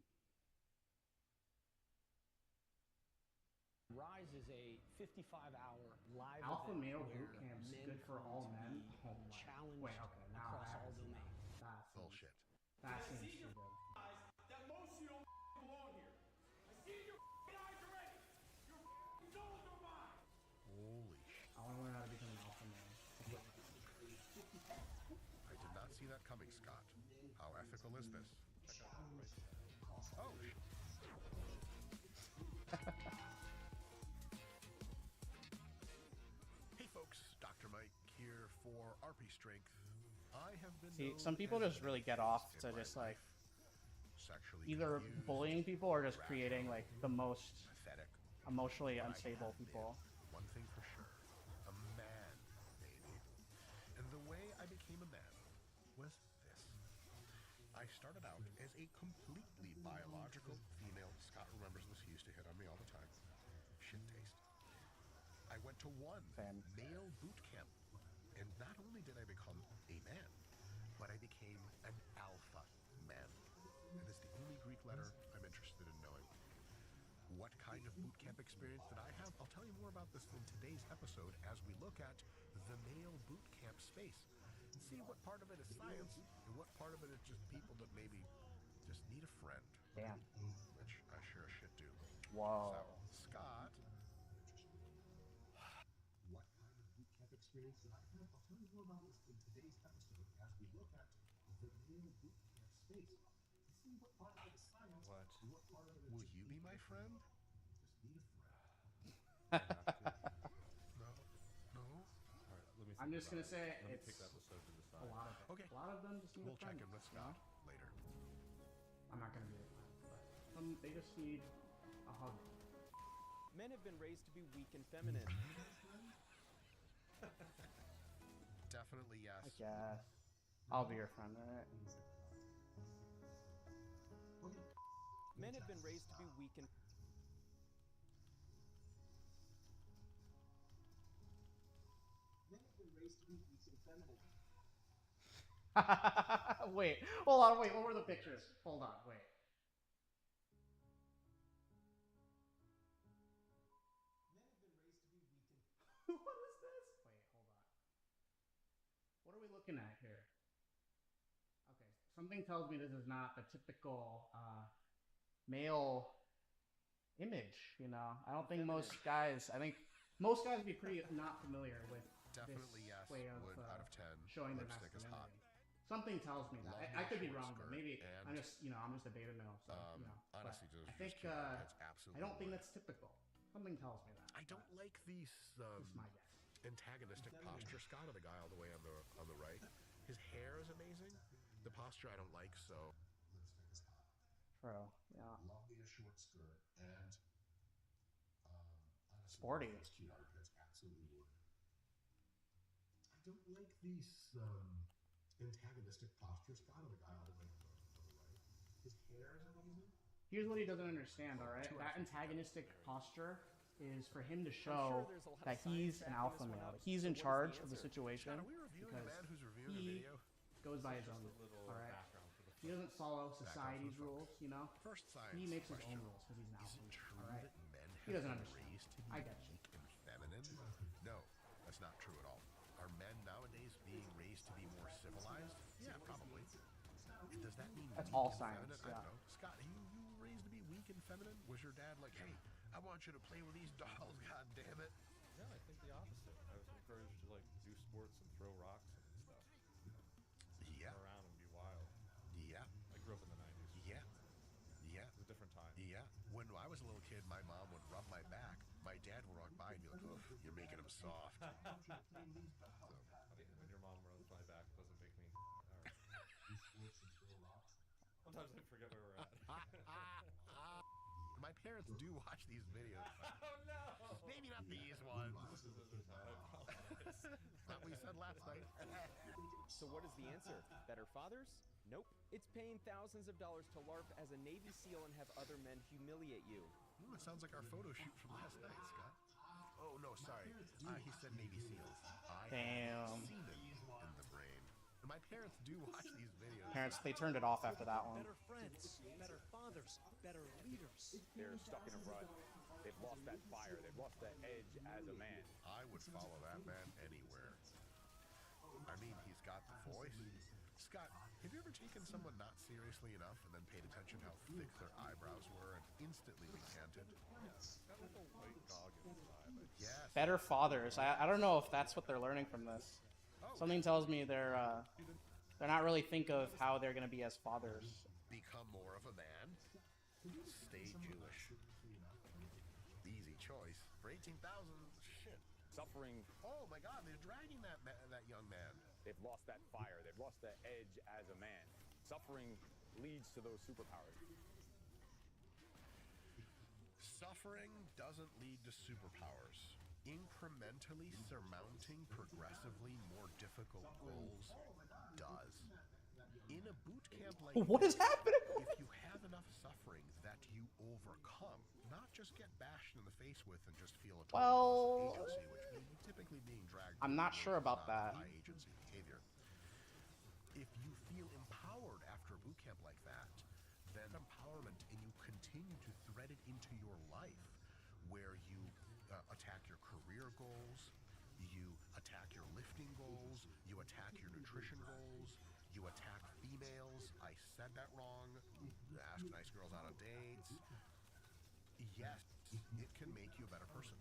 Rise is a 55-hour live Alpha event male where boot camps men good for come all to men. be Oh my. challenged Wait, okay, now across that all is domains. that's Bullshit. That seems too good. That most of you don't belong here. I see in your eyes already. Your souls are mine. Holy shit. I want to learn how to become an alpha male. I did not see that coming, Scott. How ethical is this? Check out that right there. Oh, hey folks, Dr. Mike here for RP Strength. I have been some people just really get off to just like either bullying people or just creating like the most pathetic, emotionally unstable people. One thing for sure, a man, baby. And the way I became a man was this. I started out as a completely biological female. Scott remembers this, he used to hit on me all the time. Shit taste. I went to one male boot camp, and not only did I become a man, but I became an alpha man. That is the only Greek letter I'm interested in knowing. What kind of boot camp experience did I have? I'll tell you more about this in today's episode as we look at the male boot camp space. See what part of it is science and what part of it is just people that maybe just need a friend. Damn. Which I sure as shit do. Whoa. So, Scott. What kind of boot camp experience did I have? I'll tell you more about this in today's episode as we look at the male boot camp space. See what part of it is science. What? What part of it is will you be my friend? Just need a friend. No. All right, let me I'm just gonna say let me it's pick that episode to the side. a lot of it. Okay. A lot of them just need We'll a friend. check in with Scott later. I'm not gonna be a friend, but they just need a hug. Men have been raised to be weak and feminine. Definitely yes. I guess. I'll be your friend, alright? Men have been raised to be weak and Wait, hold on, wait, what were the pictures? Hold on, wait. What is this? Wait, hold on. What are we looking at here? Okay, something tells me this is not the typical male image, you know? I don't think most guys, I think most guys would be pretty not familiar with Definitely this yes. way of Would out of 10. showing their Lipstick is hot. masculinity. Something tells me that. I could be wrong, but maybe and, I'm just, you know, I'm just a beta male, so, you know. Honestly, I think, I absolutely don't think that's typical. Something tells me that. I don't like these That's my guess. antagonistic posture. Scott, of the guy all the way on the right, his hair is amazing. The posture I don't like, so. Lipstick is hot. Bro, yeah. Lovely a short skirt and Sporty. Those cute armpits, absolutely would. I don't like these antagonistic postures. Scott, of the guy all the way on the right, his hair is amazing. Here's what he doesn't understand, all right? That antagonistic posture is for him to show that he's an alpha male, that he's in charge of the situation, because he goes by his own rules, all right? He doesn't follow society's rules, you know? He makes his own rules because he's an alpha male, all right? He doesn't understand. I get you. Feminine? No, that's not true at all. Are men nowadays being raised to be more civilized? Yeah, probably. Does that mean that's all science? Yeah. I don't know. Scott, you raised to be weak and feminine? Was your dad like, hey, I want you to play with these dolls, god damn it? Yeah, I think the opposite. I was encouraged to like do sports and throw rocks and stuff. Yeah. Run around and be wild. Yeah. I grew up in the 90s. Yeah. Yeah. It was a different time. Yeah. When I was a little kid, my mom would rub my back. My dad would walk by and be like, "Oh, you're making him soft." When your mom rubs my back, doesn't make me. Sometimes I forget where we're at. My parents do watch these videos. Oh no! Maybe not these ones. Not what we said last night. So what is the answer? Better fathers? Nope. It's paying thousands of dollars to LARP as a Navy SEAL and have other men humiliate you. Ooh, it sounds like our photo shoot from last night, Scott. Oh, no, sorry. He said Navy SEALs. Damn. Semen in the brain. And my parents do watch these videos. Parents, they turned it off after that one. Better friends, better fathers, better leaders. They're stuck in a rut. They've lost that fire. They've lost that edge as a man. I would follow that man anywhere. I mean, he's got the voice. Scott, have you ever taken someone not seriously enough and then paid attention how thick their eyebrows were and instantly recanted? Yes. Got a little white dog inside. Yes. Better fathers. I don't know if that's what they're learning from this. Something tells me they're not really think of how they're gonna be as fathers. Become more of a man. Stay Jewish. Easy choice for 18,000. Shit. Suffering. Oh my God, they're dragging that young man. They've lost that fire. They've lost that edge as a man. Suffering leads to those superpowers. Suffering doesn't lead to superpowers. Incrementally surmounting progressively more difficult goals does. In a boot camp like what is happening? If you have enough suffering that you overcome, not just get bashed in the face with and just feel a total loss of agency, which means typically being dragged. I'm not sure about that. High agency behavior. If you feel empowered after a boot camp like that, then empowerment, and you continue to thread it into your life, where you attack your career goals, you attack your lifting goals, you attack your nutrition goals, you attack females. I said that wrong. Ask nice girls out on dates. Yes, it can make you a better person.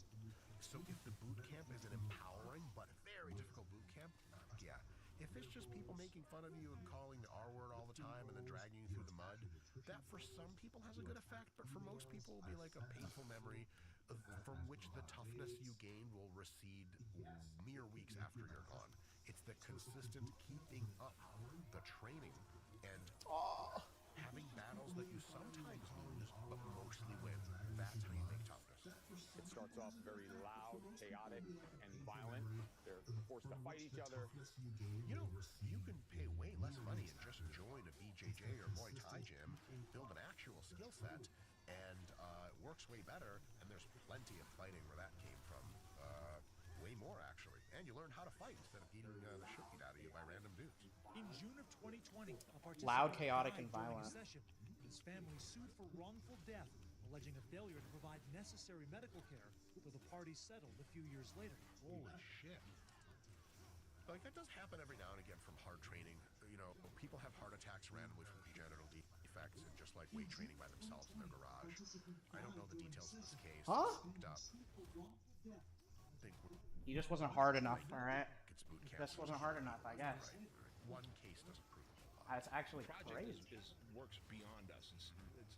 So if the boot camp is an empowering but very difficult boot camp, yeah. If it's just people making fun of you and calling the R word all the time and then dragging you through the mud, that for some people has a good effect, but for most people will be like a painful memory from which the toughness you gain will recede mere weeks after you're gone. It's the consistent keeping up the training and having battles that you sometimes lose, but mostly win. That's how you make toughness. It starts off very loud, chaotic, and violent. They're forced to fight each other. You know, you can pay way less money and just join a BJJ or Muay Thai gym, build an actual skill set, and it works way better, and there's plenty of fighting where that came from. Way more, actually. And you learn learn how to fight instead of getting the shit beat out of you by random dudes. In June of 2020, a participant Loud, chaotic, died and during a violent. session. His family sued for wrongful death, alleging a failure to provide necessary medical care, though the parties settled a few years later. Holy shit. Like, that does happen every now and again from hard training. You know, people have heart attacks randomly from congenital defects and just like weight training by themselves in their garage. I don't know the details of this case. Huh? He just wasn't hard enough, alright? This wasn't hard enough, I guess. One case doesn't prove a whole lot. That's actually Project crazy. works beyond us. It's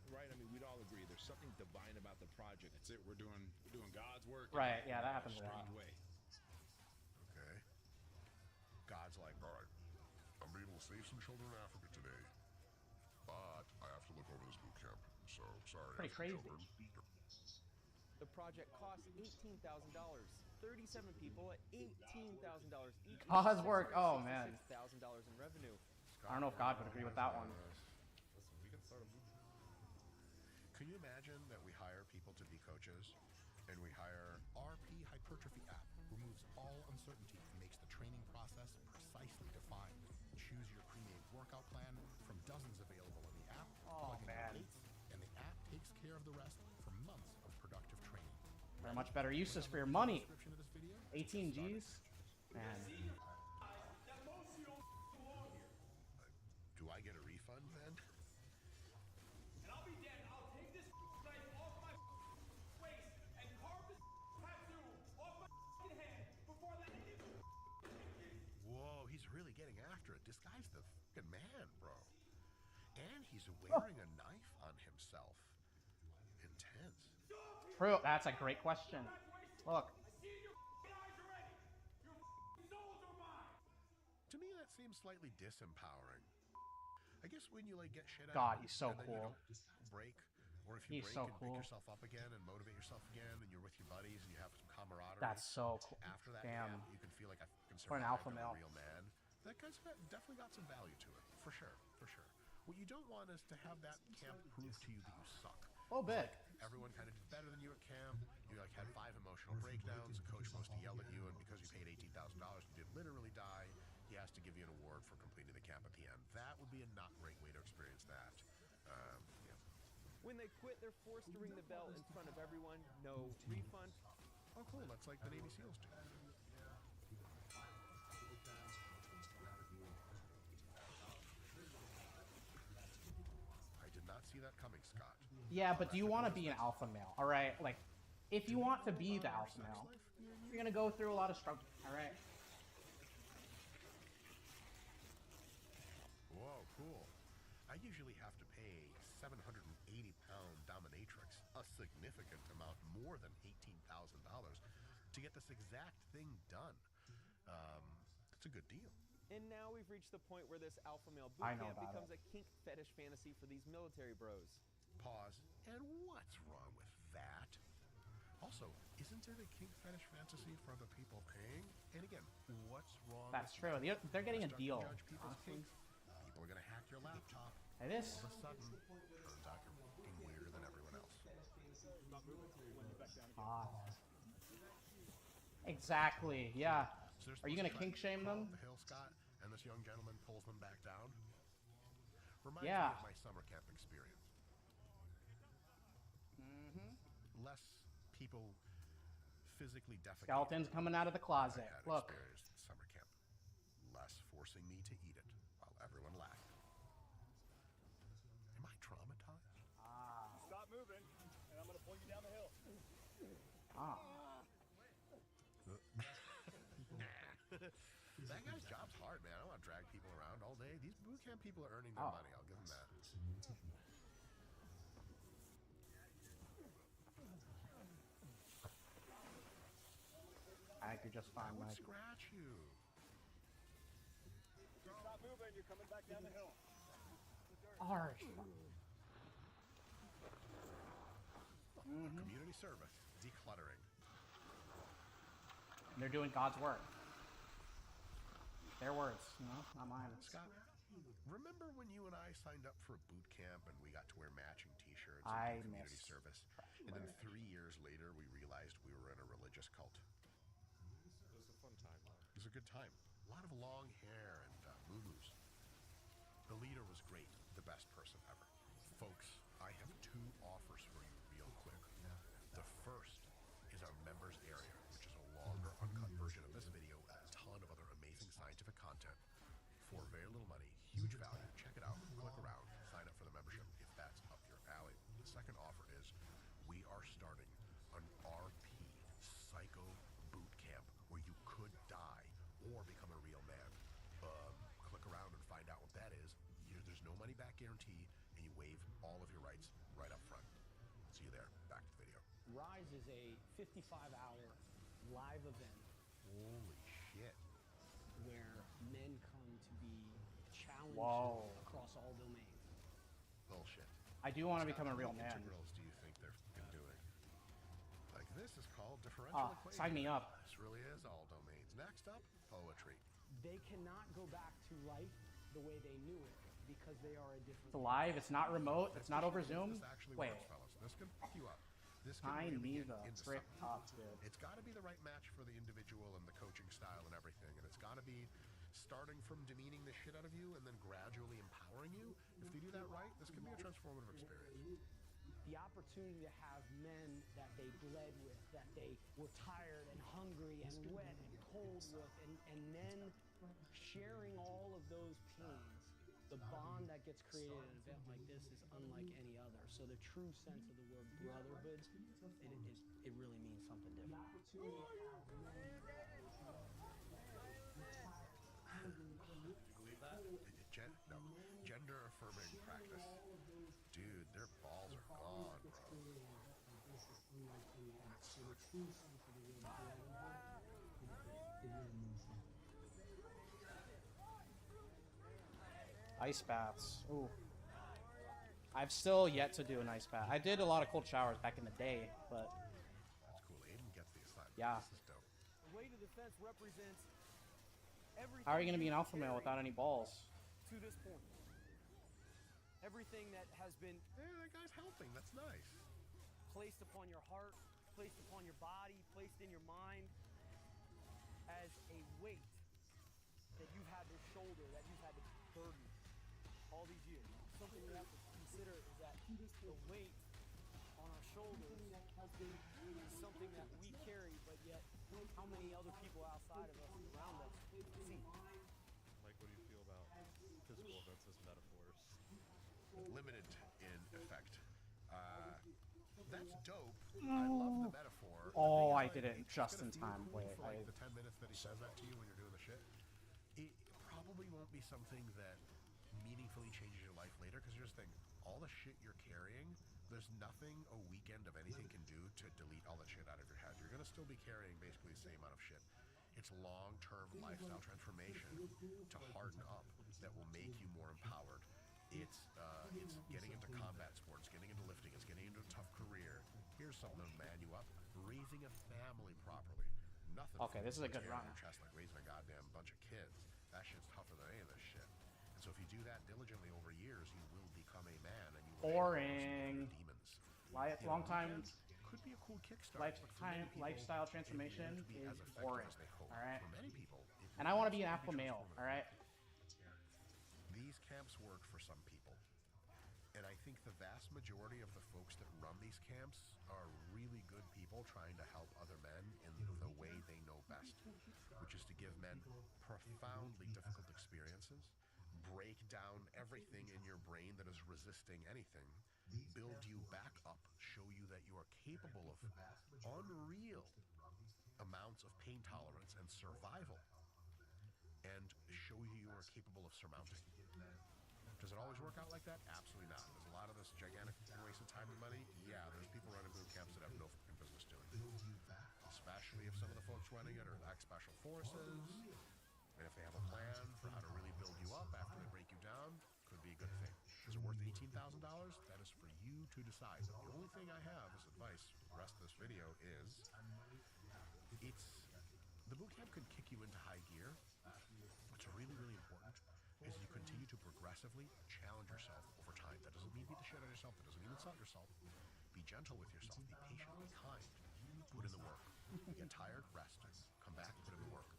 right. I mean, we'd all agree. There's something divine about the project. That's it. We're doing God's work. Right, yeah, that happens a lot. Strange way. Okay. God's like, all right, I'm able to save some children in Africa today, but I have to look over this boot camp. So, sorry. Pretty crazy. Children. The project cost $18,000. 37 people at $18,000 each. God's work. Oh, man. $6,000 in revenue. I don't know if God would agree with that one. Listen, we can start a movement. Can you imagine that we hire people to be coaches, and we hire RP Hypertrophy app, removes all uncertainty and makes the training process precisely defined. Choose your pre-made workout plan from dozens available in the app. Oh, plug in man. your weights, and the app takes care of the rest for months of productive training. They're much better uses for your money. Description of this video? 18 G's? Man. Do I get a refund then? And I'll be dead. I'll take this knife off my waist and carve this tattoo off my hand before that. Whoa, he's really getting after it. This guy's the fucking man, bro. And he's wearing a knife on himself. Intense. True. That's a great question. Look. To me, that seems slightly disempowering. I guess when you like get shit out God, he's so and then you cool. don't break, or if you He's break so and cool. pick yourself up again and motivate yourself again, and you're with your buddies and you have some camaraderie. That's so cool. After that Damn. camp, you can feel like I can What an alpha I'm male. a real man. That guy's definitely got some value to it, for sure, for sure. What you don't want is to have that camp prove to you that you suck. Oh, big. Everyone kind of did better than you at camp. You like had 5 emotional breakdowns. The coach mostly yelled at you, and because you paid $18,000, you did literally die. He has to give you an award for completing the camp at the end. That would be a not great way to experience that. Yeah. When they quit, they're forced to ring the bell in front of everyone. No refund. Oh, cool. That's like the Navy SEALs do. I did not see that coming, Scott. Yeah, but do you want to be an alpha male? All right, like, if you want to be the alpha male, you're gonna go through a lot of struggle. All right. Whoa, cool. I usually have to pay 780-pound dominatrix a significant amount more than $18,000 to get this exact thing done. It's a good deal. And now we've reached the point where this alpha male boot I know camp about becomes a kink fetish fantasy for these military bros. Pause. And what's wrong with that? Also, isn't there a kink fetish fantasy for the people paying? And again, what's wrong? That's true. They're getting a Start to deal. judge people's Honestly. kink. People are gonna hack your laptop. It is. All of a sudden, turns out you're fucking weirder than everyone else. Exactly. Yeah. So they're Are you gonna supposed to kink shame them? up the hill, Scott, and this young gentleman pulls them back down. Reminds Yeah. me of my summer camp experience. Less people physically defecating. Skeletons coming out of the closet. I had Look. experienced at summer camp. Less forcing me to eat it while everyone laughed. Am I traumatized? Stop moving, and I'm gonna pull you down the hill. That guy's job's hard, man. I don't want to drag people around all day. These boot camp people are earning their money. I'll give them that. I think you're just fine, I would Mike. scratch you. Stop moving, you're coming back down the hill. Harsh. Community service, decluttering. And they're doing God's work. Their words, not mine. Scott, remember when you and I signed up for a boot camp and we got to wear matching T-shirts I and do community miss service, and then 3 years later we realized we were in a religious cult? It was a fun time, though. It was a of long hair and moo-moos. The leader was great, the best person ever. Folks, I have 2 offers for you real quick. The first is our members area, which is a longer, uncut version of this video with a ton of other amazing scientific content for very little money, huge value. Check it out, click around, sign up for the membership if that's up your alley. The second offer is we are starting an RP psycho boot camp where you could die or become a real man. Click around and find out what that is. There's no money back guarantee, and you waive all of your rights right up front. See you there. Back to the video. Rise is a 55-hour live event. Holy shit. Where men come to be challenged across all domains. Bullshit. I do want to become a real man. How many integrals do you think they're fucking doing? Like, this is called differential equation. Sign me up. This really is all domains. Next up, poetry. They cannot go back to life the way they knew it because they are a different. It's live. It's not remote. It's not over Zoom. Wait. Fellas. This can fuck you up. This can Sign really me the frick up, dude. It's got to be the right match for the individual and the coaching style and everything, and it's got to be starting from demeaning the shit out of you and then gradually empowering you. If they do that right, this can be a transformative experience. The opportunity to have men that they bled with, that they were tired and hungry and wet and cold with, and then sharing all of those pains, the bond that gets created at an event like this is unlike any other. So the true sense of the word brotherhood, it really means something different. Gender affirming practice. Dude, their balls are gone, bro. Ice baths. Ooh. I've still yet to do an ice bath. I did a lot of cold showers back in the day, but... That's cool. Aiden gets the assignment. Yeah. This is dope. The way to defense represents everything. How are you going to be an alpha male without any balls? To this point. Everything that has been... Hey, that guy's helping. That's nice. Placed upon your heart, placed upon your body, placed in your mind as a weight that you've had to shoulder, that you've had to burden all these years. Something we have to consider is that the weight on our shoulders is something that we carry, but yet how many other people outside of us and around us see? Mike, what do you feel about physical events as metaphors? Limited in effect. That's dope. I love the metaphor. Oh, I did it just in time. Wait, for like the 10 minutes that he says that to you when you're doing the shit, it probably won't be something that meaningfully changes your life later, because here's the thing, all the shit you're carrying, there's nothing a weekend of anything can do to delete all that shit out of your head. You're going to still be carrying basically the same amount of shit. It's long-term lifestyle transformation to harden up that will make you more empowered. It's getting into combat sports, getting into lifting, it's getting into a tough career. Here's something to man you up. Raising a family properly. Nothing. Okay, this is a good run. Your chest like raising a goddamn bunch of kids. That shit's tougher than any of this shit. And so if you do that diligently over years, you will become a man, and you will boring demons. Long time. Could be a cool kickstart. Lifestyle transformation is boring. All right. For many people, and I want to be an alpha male. All right. These camps work for some people, and I think the vast majority of the folks that run these camps are really good people trying to help other men in the way they know best, which is to give men profoundly difficult experiences, break down everything in your brain that is resisting anything, build you back up, show you that you are capable of unreal amounts of pain tolerance and survival, and show you are capable of surmounting. Does it always work out like that? Absolutely not. There's a lot of this gigantic waste of time and money. Yeah, there's people running boot camps that have no fucking business doing it. Especially if some of the folks running it are ex-special forces, and if they have a plan for how to really build you up after they break you down, could be a good thing. Is it worth $18,000? That is for you to decide. The only thing I have as advice for the rest of this video is, the boot camp could kick you into high gear. What's really, really important is you continue to progressively challenge yourself over time. That doesn't mean beat the shit out of yourself. That doesn't mean insult yourself. Be gentle with yourself. Be patient. Be kind. Put in the work. Get tired, rest. Come back, put in the work.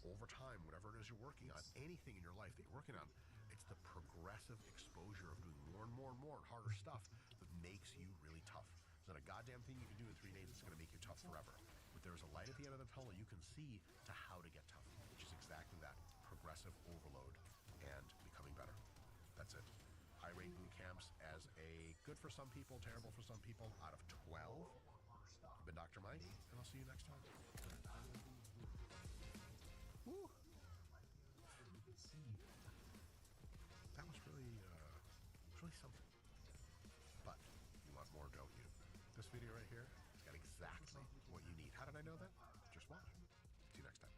over time, whatever it is you're working on, anything in your life that you're working on, it's the progressive exposure of doing more and more and more and harder stuff that makes you really tough. There's not a goddamn thing you can do in 3 days that's going to make you tough forever. But there's a light at the end of the tunnel you can see to how to get tough, which is exactly that, progressive overload and becoming better. That's it. I rate boot camps as a good for some people, terrible for some people, out of 12. I've been Dr. Mike, and I'll see you next time. Woo. That was really something. But you want more, don't you? This video right here, it's got exactly what you need. How did I know that? Just watch. See you next time.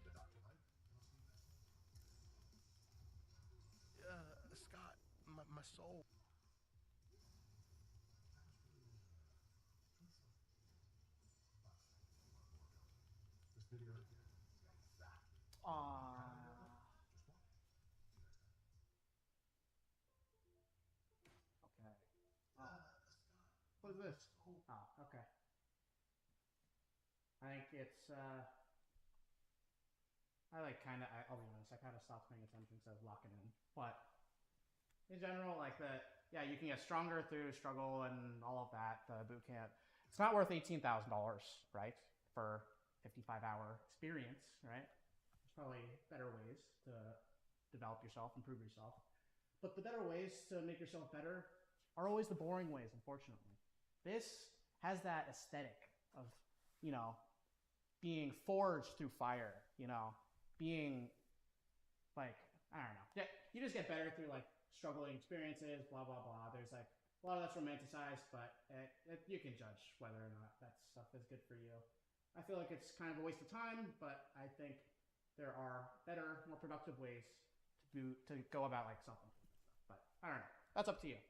Scott, my soul. This video right here, it's got exactly. Okay. What is this? Oh, okay. I think it's, I'll be honest, I kind of stopped paying attention because I was locking in. But in general, yeah, you can get stronger through struggle and all of that, the boot camp. It's not worth $18,000, right? For 55-hour experience, right? There's probably better ways to develop yourself, improve yourself. But the better ways to make yourself better are always the boring ways, unfortunately. This has that aesthetic of, being forged through fire, being I don't know. Yeah, you just get better through struggling experiences, blah, blah, blah. There's a lot of that's romanticized, but you can judge whether or not that stuff is good for you. I feel like it's kind of a waste of time, but I think there are better, more productive ways to go about something. But I don't know. That's up to you.